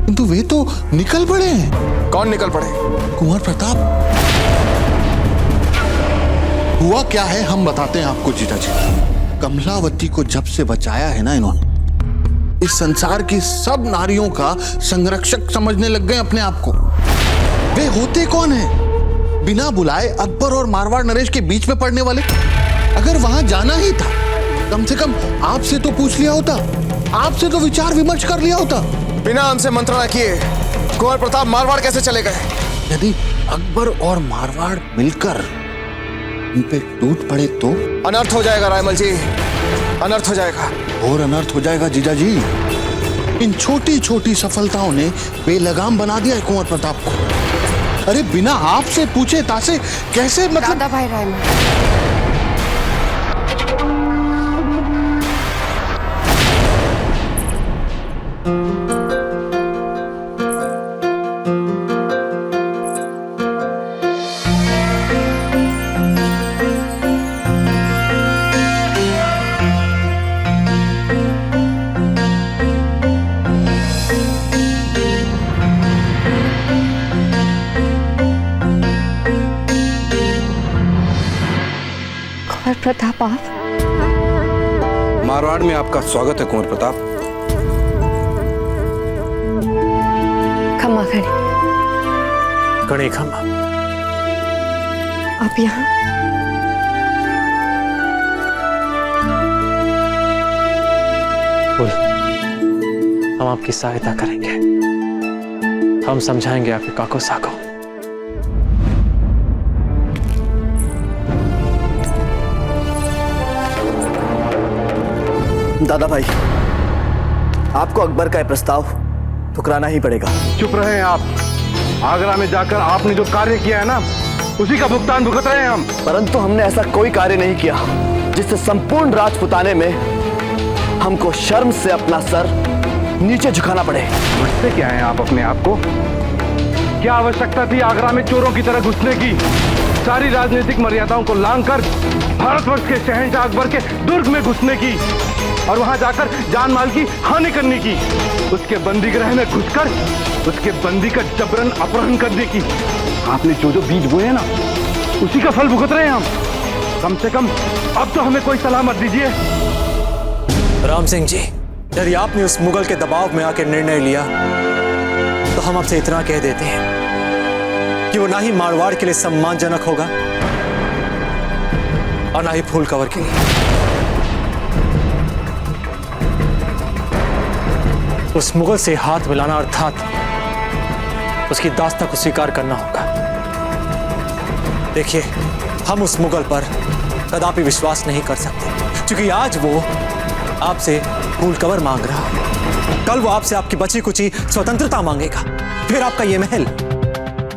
किंतु वे तो निकल पड़े हैं। कौन निकल पड़े? कुंवर प्रताप। हुआ क्या है हम बताते हैं आपको जीजा जी। कमलावती को जब से बचाया है ना इन्होंने, इस संसार की सब नारियों का संरक्षक समझने लग गए अपने आप को। वे होते कौन हैं? बिना बुलाए अकबर और मारवाड़ नरेश के बीच में पड़ने वाले। अगर वहां जाना ही था, कम से कम आपसे तो पूछ लिया होता, आपसे तो विचार विमर्श कर लिया होता। बिना हमसे मंत्रणा किए कुंवर प्रताप मारवाड़ कैसे चले गए? यदि अकबर और मारवाड़ मिलकर उन पे टूट पड़े तो अनर्थ हो जाएगा रायमल जी, अनर्थ हो जाएगा। और अनर्थ हो जाएगा जीजा जी। इन छोटी छोटी सफलताओं ने बेलगाम बना दिया है कुंवर प्रताप को। अरे बिना आपसे पूछे तासे कैसे, मतलब दादा भाई रायमल, प्रताप आप? मारवाड़ में आपका स्वागत है कुंवर प्रताप। खम्मा खड़ी। खड़ी खम्मा। आप यहाँ? बोल, हम आपकी सहायता करेंगे, हम समझाएंगे आपके काको साको। दादा भाई, आपको अकबर का यह प्रस्ताव ठुकराना ही पड़ेगा। चुप रहे आप। आगरा में जाकर आपने जो कार्य किया है ना, उसी का भुगतान भुगत रहे हैं हम। परंतु हमने ऐसा कोई कार्य नहीं किया जिससे संपूर्ण राजपुताने में हमको शर्म से अपना सर नीचे झुकाना पड़े। समझते क्या हैं आप अपने आप को? क्या आवश्यकता थी आगरा में चोरों की तरह घुसने की? सारी राजनीतिक मर्यादाओं को लांघकर भारतवर्ष के शहंशाह अकबर के दुर्ग में घुसने की और वहां जाकर जान माल की हानि करने की, उसके बंदी गृह में घुसकर उसके बंदी का जबरन अपहरण करने की। आपने जो जो बीज बोए हैं ना, उसी का फल भुगत रहे हैं हम। कम से कम अब तो हमें कोई सलाह मत दीजिए। राम सिंह जी, यदि आपने उस मुगल के दबाव में आकर निर्णय लिया तो हम आपसे इतना कह देते हैं कि वो ना ही मारवाड़ के लिए सम्मानजनक होगा और ना ही फूल कंवर के लिए। उस मुगल से हाथ मिलाना अर्थात उसकी दास्ता को स्वीकार करना होगा। देखिए, हम उस मुगल पर कदापि विश्वास नहीं कर सकते, क्योंकि आज वो आपसे फूल कवर मांग रहा है, कल वो आपसे आपकी बची कुची स्वतंत्रता मांगेगा, फिर आपका ये महल,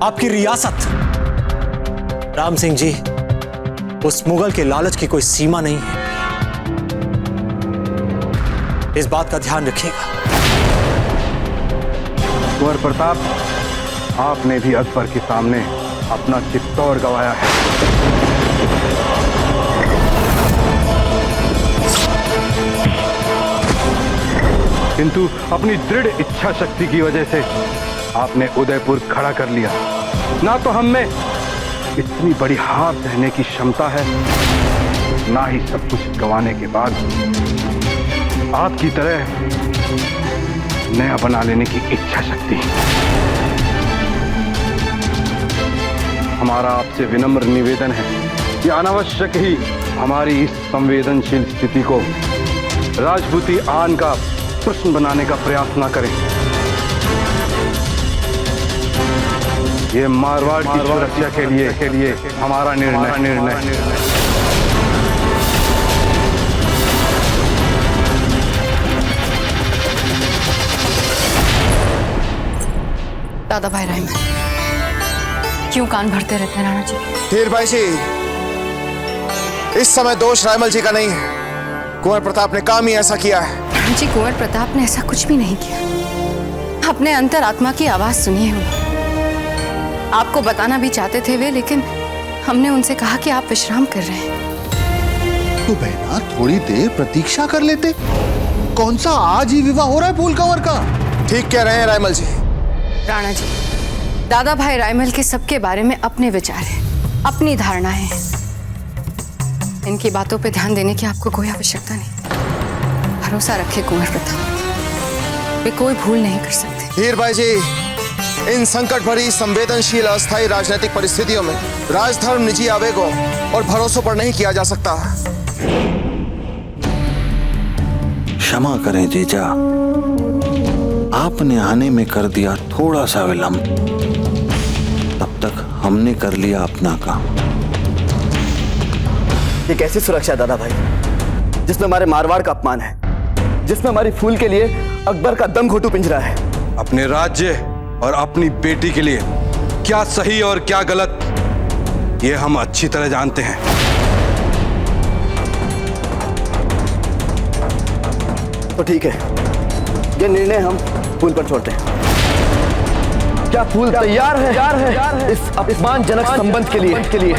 आपकी रियासत। राम सिंह जी, उस मुगल के लालच की कोई सीमा नहीं है, इस बात का ध्यान रखिएगा। कुंवर प्रताप, आपने भी अकबर के सामने अपना चित्तौर गवाया है। किंतु अपनी दृढ़ इच्छा शक्ति की वजह से आपने उदयपुर खड़ा कर लिया। ना तो हम में इतनी बड़ी हार सहने की क्षमता है, ना ही सब कुछ गंवाने के बाद आपकी तरह नया बना लेने की इच्छा शक्ति। हमारा आपसे विनम्र निवेदन है कि अनावश्यक ही हमारी इस संवेदनशील स्थिति को राजपूती आन का प्रश्न बनाने का प्रयास न करें। ये मारवाड़ की सुरक्षा के लिए हमारा निर्णय। दादा भाई रायमल, क्यों कान भरते रहते हैं राणा जी? धीर भाई जी, इस समय दोष रायमल जी का नहीं है, कुंवर प्रताप ने काम ही ऐसा किया है। राणा जी, कुंवर प्रताप ने ऐसा कुछ भी नहीं किया। अपने अंतरात्मा की आवाज सुनिए हुआ। आपको बताना भी चाहते थे वे, लेकिन हमने उनसे कहा कि आप विश्राम कर रहे हैं। तो बहना, थोड़ी देर प्रतीक्षा कर लेते। कौन सा आज ही विवाह हो रहा है फूल कंवर का? ठीक कह रहे हैं रायमल जी। राणा जी, दादा भाई रायमल के सबके बारे में अपने विचार हैं, अपनी धारणाएं हैं। इनकी बातों पे ध्यान देने की आपको कोई आवश्यकता नहीं। भरोसा रखे कुंवर प्रताप, वे कोई भूल नहीं कर सकते। धीर भाई जी, इन संकट भरी संवेदनशील अस्थायी राजनीतिक परिस्थितियों में राजधर्म निजी आवेगों और भरोसों पर नहीं किया जा सकता। क्षमा करें जीजा, आपने आने में कर दिया थोड़ा सा विलंब, तब तक हमने कर लिया अपना काम। ये कैसी सुरक्षा है दादा भाई, जिसमें हमारे मारवाड़ का अपमान है, जिसमें हमारी फूल के लिए अकबर का दम घोटू पिंजरा है। अपने राज्य और अपनी बेटी के लिए क्या सही और क्या गलत, ये हम अच्छी तरह जानते हैं। तो ठीक है, ये निर्णय हम फूल पर छोड़ते हैं। क्या फूल तैयार है इस अपमानजनक संबंध के लिए?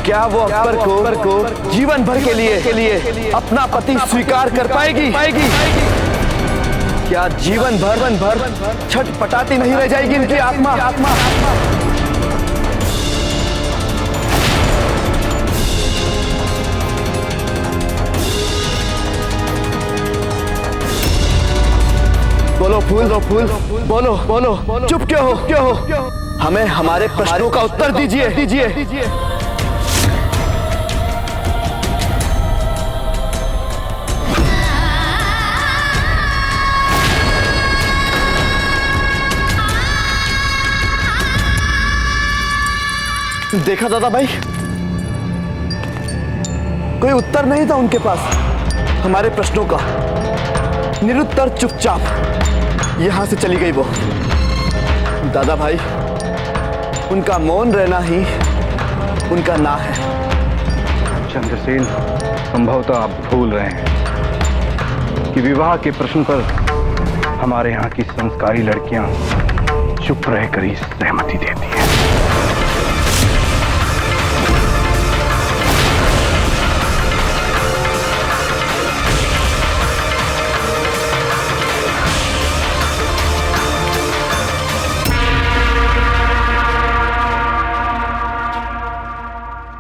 क्या वो अकबर को जीवन भर के लिए अपना पति स्वीकार कर पाएगी? क्या जीवन भर छटपटाती नहीं रह जाएगी इनकी आत्मा? बोलो फूल, बोलो, चुप क्यों हो? हमें हमारे प्रश्नों का उत्तर दीजिए। देखा दादा भाई, कोई उत्तर नहीं था उनके पास हमारे प्रश्नों का। निरुत्तर चुपचाप यहां से चली गई वो। दादा भाई, उनका मौन रहना ही उनका ना है। चंद्रसेन, संभवतः आप भूल रहे हैं कि विवाह के प्रश्न पर हमारे यहाँ की संस्कारी लड़कियां चुप रहकर ही सहमति देती हैं।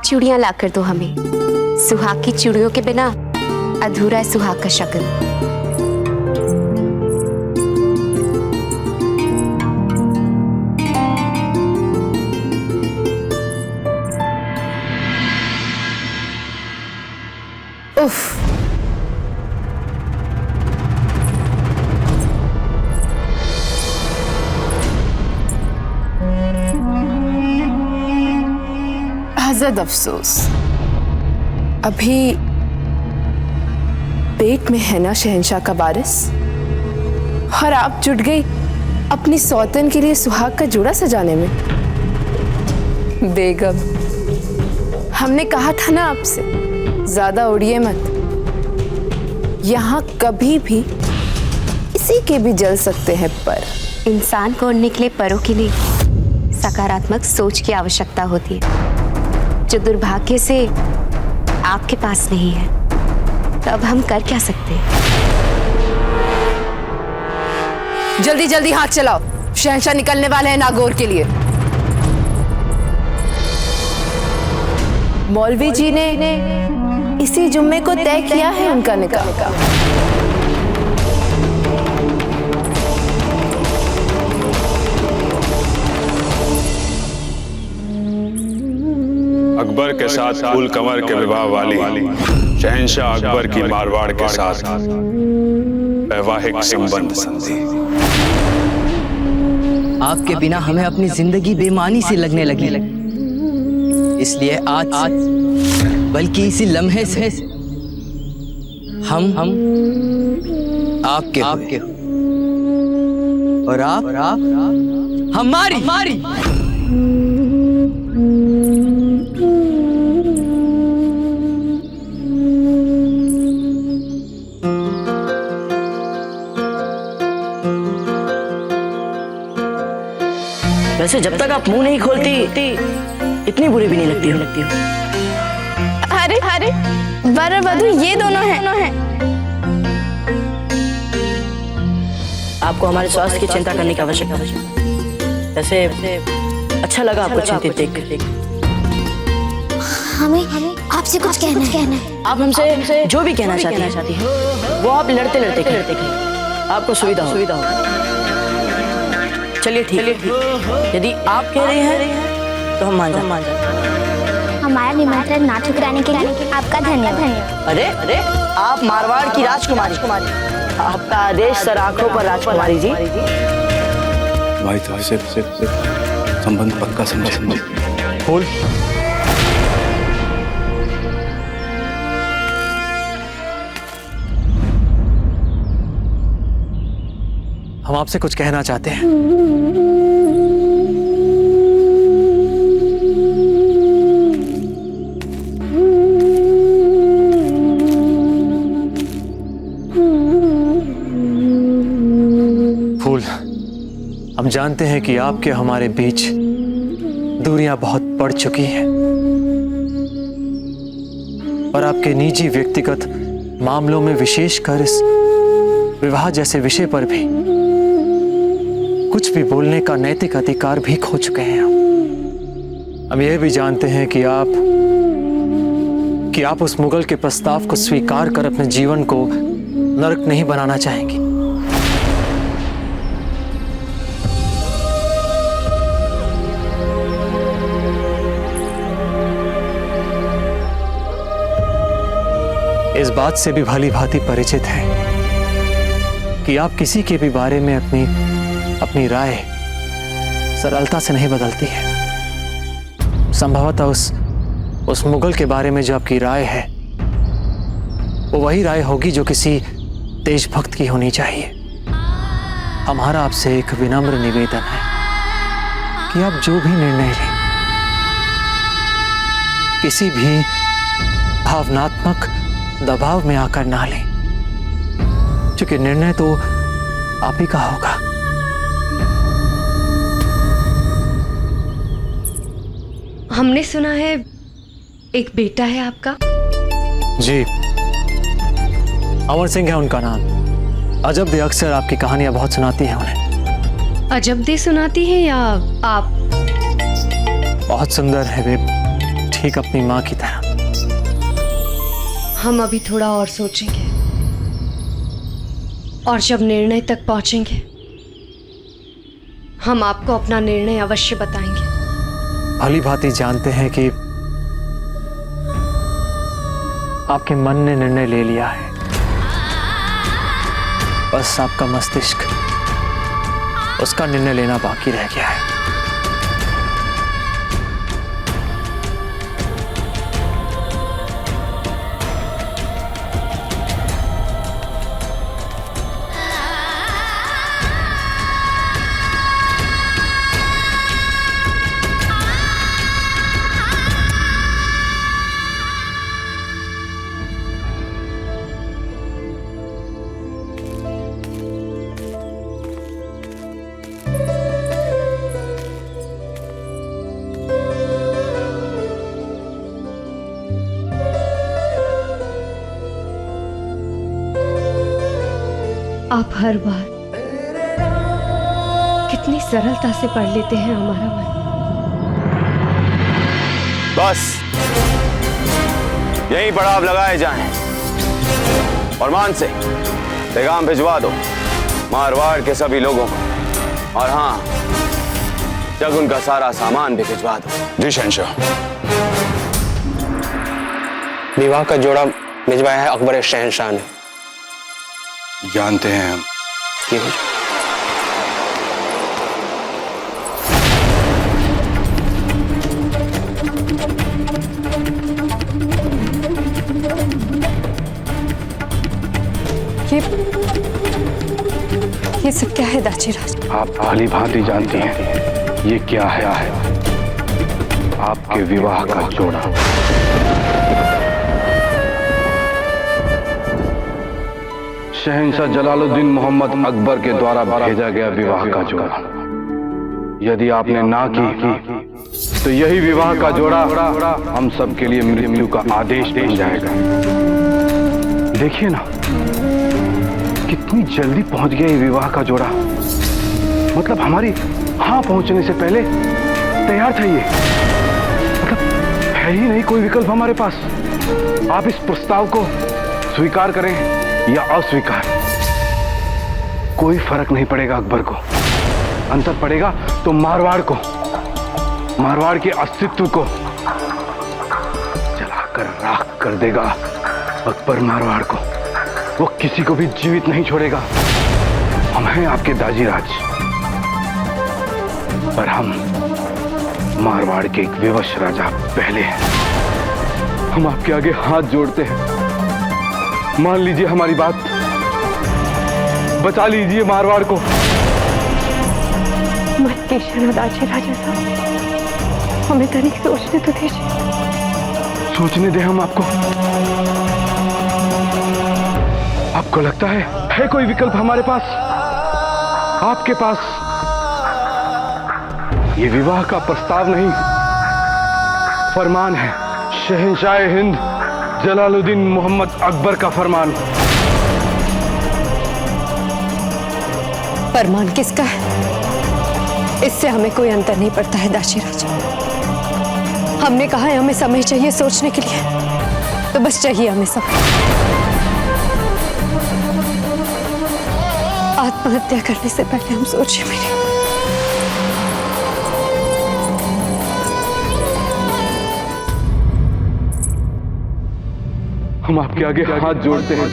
चूड़ियां ला कर दो हमें। सुहाग की चूड़ियों के बिना अधूरा है सुहाग का शगन। उफ, बेहद अफसोस। अभी पेट में है ना शहंशाह का वारिस, और आप जुट गई अपनी सौतन के लिए सुहाग का जोड़ा सजाने में। बेगम, हमने कहा था ना आपसे, ज्यादा उड़िए मत। यहाँ कभी भी किसी के भी जल सकते हैं पर। इंसान को उड़ने के लिए परों के लिए सकारात्मक सोच की आवश्यकता होती है, जो दुर्भाग्य से आपके पास नहीं है। तो अब हम कर क्या सकते हैं? जल्दी जल्दी हाथ चलाओ, शहंशाह निकलने वाले हैं नागौर के लिए। मौलवी जी ने इसी जुम्मे को तय किया है उनका निकाह। अकबर के साथ फूल कंवर के विवाह वाली शहंशाह अकबर की मारवाड़ के साथ वैवाहिक संबंध संधि। आपके बिना हमें अपनी जिंदगी बेमानी सी लगने लगी, इसलिए आज बल्कि इसी लम्हे से हम आपके और आप हमारी। वैसे जब तक आप मुंह नहीं खोलती इतनी बुरी भी नहीं लगती हो। अरे अरे वर और वधू ये दोनों हैं। आपको हमारे स्वास्थ्य की चिंता करने की आवश्यकता है। वैसे अच्छा लगा आपको चिंतित देख। हमें आपसे कुछ कहना है। आप हमसे जो भी कहना चाहती हैं वो आप लड़ते कहिए, आपको सुविधा हो। चलिए ठीक। यदि आप कह रहे हैं तो हम मान जाते। हमारा निमंत्रण ना ठुकराने के लिए आपका धन्यवाद। अरे आप मारवाड़ की राजकुमारी, आपका आदेश सर आंखों पर राजकुमारी जी। भाई तो ऐसे संबंध पक्का समझ। फूल, हम आपसे कुछ कहना चाहते हैं। फूल, हम जानते हैं कि आपके हमारे बीच दूरियां बहुत बढ़ चुकी हैं, और आपके निजी व्यक्तिगत मामलों में, विशेषकर इस विवाह जैसे विषय पर भी कुछ भी बोलने का नैतिक अधिकार भी खो चुके हैं। हम यह भी जानते हैं कि आप उस मुगल के प्रस्ताव को स्वीकार कर अपने जीवन को नरक नहीं बनाना चाहेंगे। इस बात से भी भली भांति परिचित है कि आप किसी के भी बारे में अपनी राय सरलता से नहीं बदलती है। संभवतः उस मुगल के बारे में जो आपकी राय है वो वही राय होगी जो किसी देशभक्त की होनी चाहिए। हमारा आपसे एक विनम्र निवेदन है कि आप जो भी निर्णय लें, किसी भी भावनात्मक दबाव में आकर ना लें, क्योंकि निर्णय तो आप ही का होगा। हमने सुना है एक बेटा है आपका। जी, अमर सिंह है उनका नाम। अजब दे अक्सर आपकी कहानियां बहुत सुनाती है उन्हें। अजब दे सुनाती है या आप? बहुत सुंदर है वे, ठीक अपनी माँ की तरह। हम अभी थोड़ा और सोचेंगे और जब निर्णय तक पहुंचेंगे हम आपको अपना निर्णय अवश्य बताएंगे। भली भांति जानते हैं कि आपके मन ने निर्णय ले लिया है, बस आपका मस्तिष्क उसका निर्णय लेना बाकी रह गया है। आप हर बार कितनी सरलता से पढ़ लेते हैं हमारा मन। बस यही पड़ाव लगाए जाएं और मान से पैगाम भिजवा दो मारवाड़ के सभी लोगों को, और हाँ, शगुन का सारा सामान भी भिजवा दो। जी शहंशाह। विवाह का जोड़ा भिजवाया है अकबर शहंशाह ने। जानते हैं हम। ये सब क्या है दाजीराज? आप भली भांति जानती हैं ये क्या है। आपके विवाह का जोड़ा। शहंशाह जलालुद्दीन मोहम्मद अकबर के द्वारा भेजा गया विवाह का जोड़ा। यदि आपने ना की तो यही विवाह का जोड़ा हम सब के लिए मृत्यु का आदेश बन जाएगा। देखिए ना कितनी जल्दी पहुंच गया ये विवाह का जोड़ा। मतलब हमारी हाँ पहुंचने से पहले तैयार था ये। मतलब है ही नहीं कोई विकल्प हमारे पास। आप इस प्रस्ताव को स्वीकार करें या अस्वीकार, कोई फर्क नहीं पड़ेगा अकबर को। अंतर पड़ेगा तो मारवाड़ को, मारवाड़ के अस्तित्व को जलाकर राख कर देगा अकबर मारवाड़ को। वो किसी को भी जीवित नहीं छोड़ेगा। हम हैं आपके दाजीराज, पर हम मारवाड़ के एक विवश राजा पहले हैं। हम आपके आगे हाथ जोड़ते हैं, मान लीजिए हमारी बात, बचा लीजिए मारवाड़ को। मत कीजिए ना दाजीराज साहब, हमें तनिक सोचने तो दीजिए। सोचने दे हम आपको। आपको लगता है कोई विकल्प हमारे पास? आपके पास ये विवाह का प्रस्ताव नहीं, फरमान है। शहंशाह हिंद जलालुद्दीन मोहम्मद अकबर का फरमान। फरमान किसका है? इससे हमें कोई अंतर नहीं पड़ता है दाजीराज। हमने कहा है हमें समय चाहिए सोचने के लिए, तो बस चाहिए हमें समय। आत्महत्या करने से पहले हम सोचिए मेरे। हम आपके आगे हाथ जोड़ते हैं,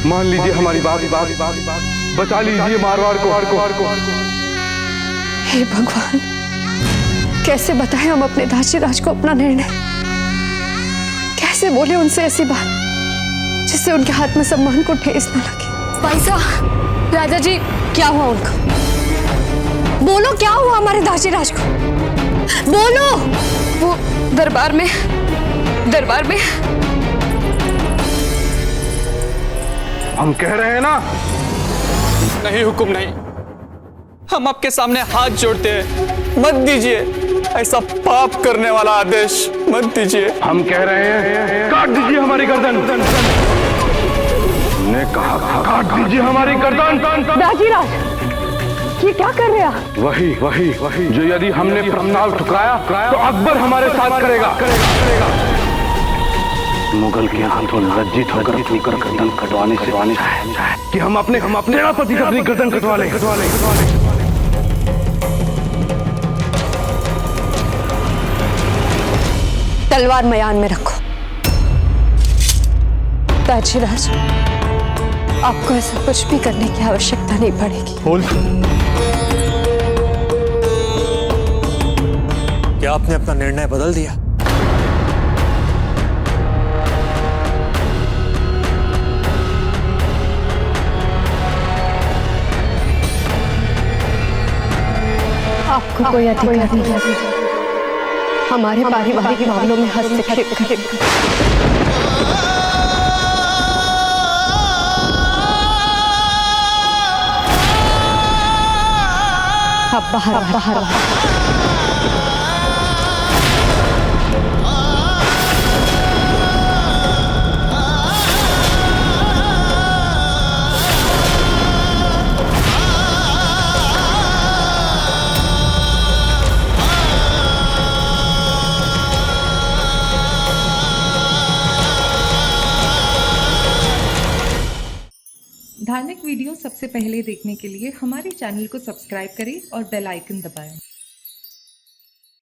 मान लीजिए हमारी बात, बचा लीजिए मारवाड़ को। हे भगवान, कैसे बताएं हम अपने दाजीराज को अपना निर्णय? कैसे बोले उनसे ऐसी बात जिससे उनके आत्मसम्मान को ठेस न लगे? भाई साहब, राजा जी, क्या हुआ उनको? बोलो क्या हुआ हमारे दाजीराज को? बोलो। वो दरबार में हम कह रहे हैं ना। नहीं हुक्म नहीं, हम आपके सामने हाथ जोड़ते हैं, मत दीजिए ऐसा पाप करने वाला आदेश, मत दीजिए। हम कह रहे हैं काट दीजिए हमारी गर्दन। ने कहा काट दीजिए हमारी गर्दन। दाजीराज, ये क्या कर रहे हैं? वही जो यदि हमने प्रस्ताव ठुकराया तो अकबर हमारे साथ करेगा। मुगल के हाथों लज्जित होकर अपनी गर्दन कटवाने से चाहे कि हम अपने सेनापति से अपनी गर्दन कटवा ले। तलवार मयान में रखो। दाजीराज, आपको ऐसा कुछ भी करने की आवश्यकता नहीं पड़ेगी। बोल, क्या आपने अपना निर्णय बदल दिया? आपको कोई अधिकार नहीं है हमारे पारिवारिक मामलों में हस्तक्षेप करने का। अब बाहर। धार्मिक वीडियो सबसे पहले देखने के लिए हमारे चैनल को सब्सक्राइब करें और बेल आइकन दबाएं।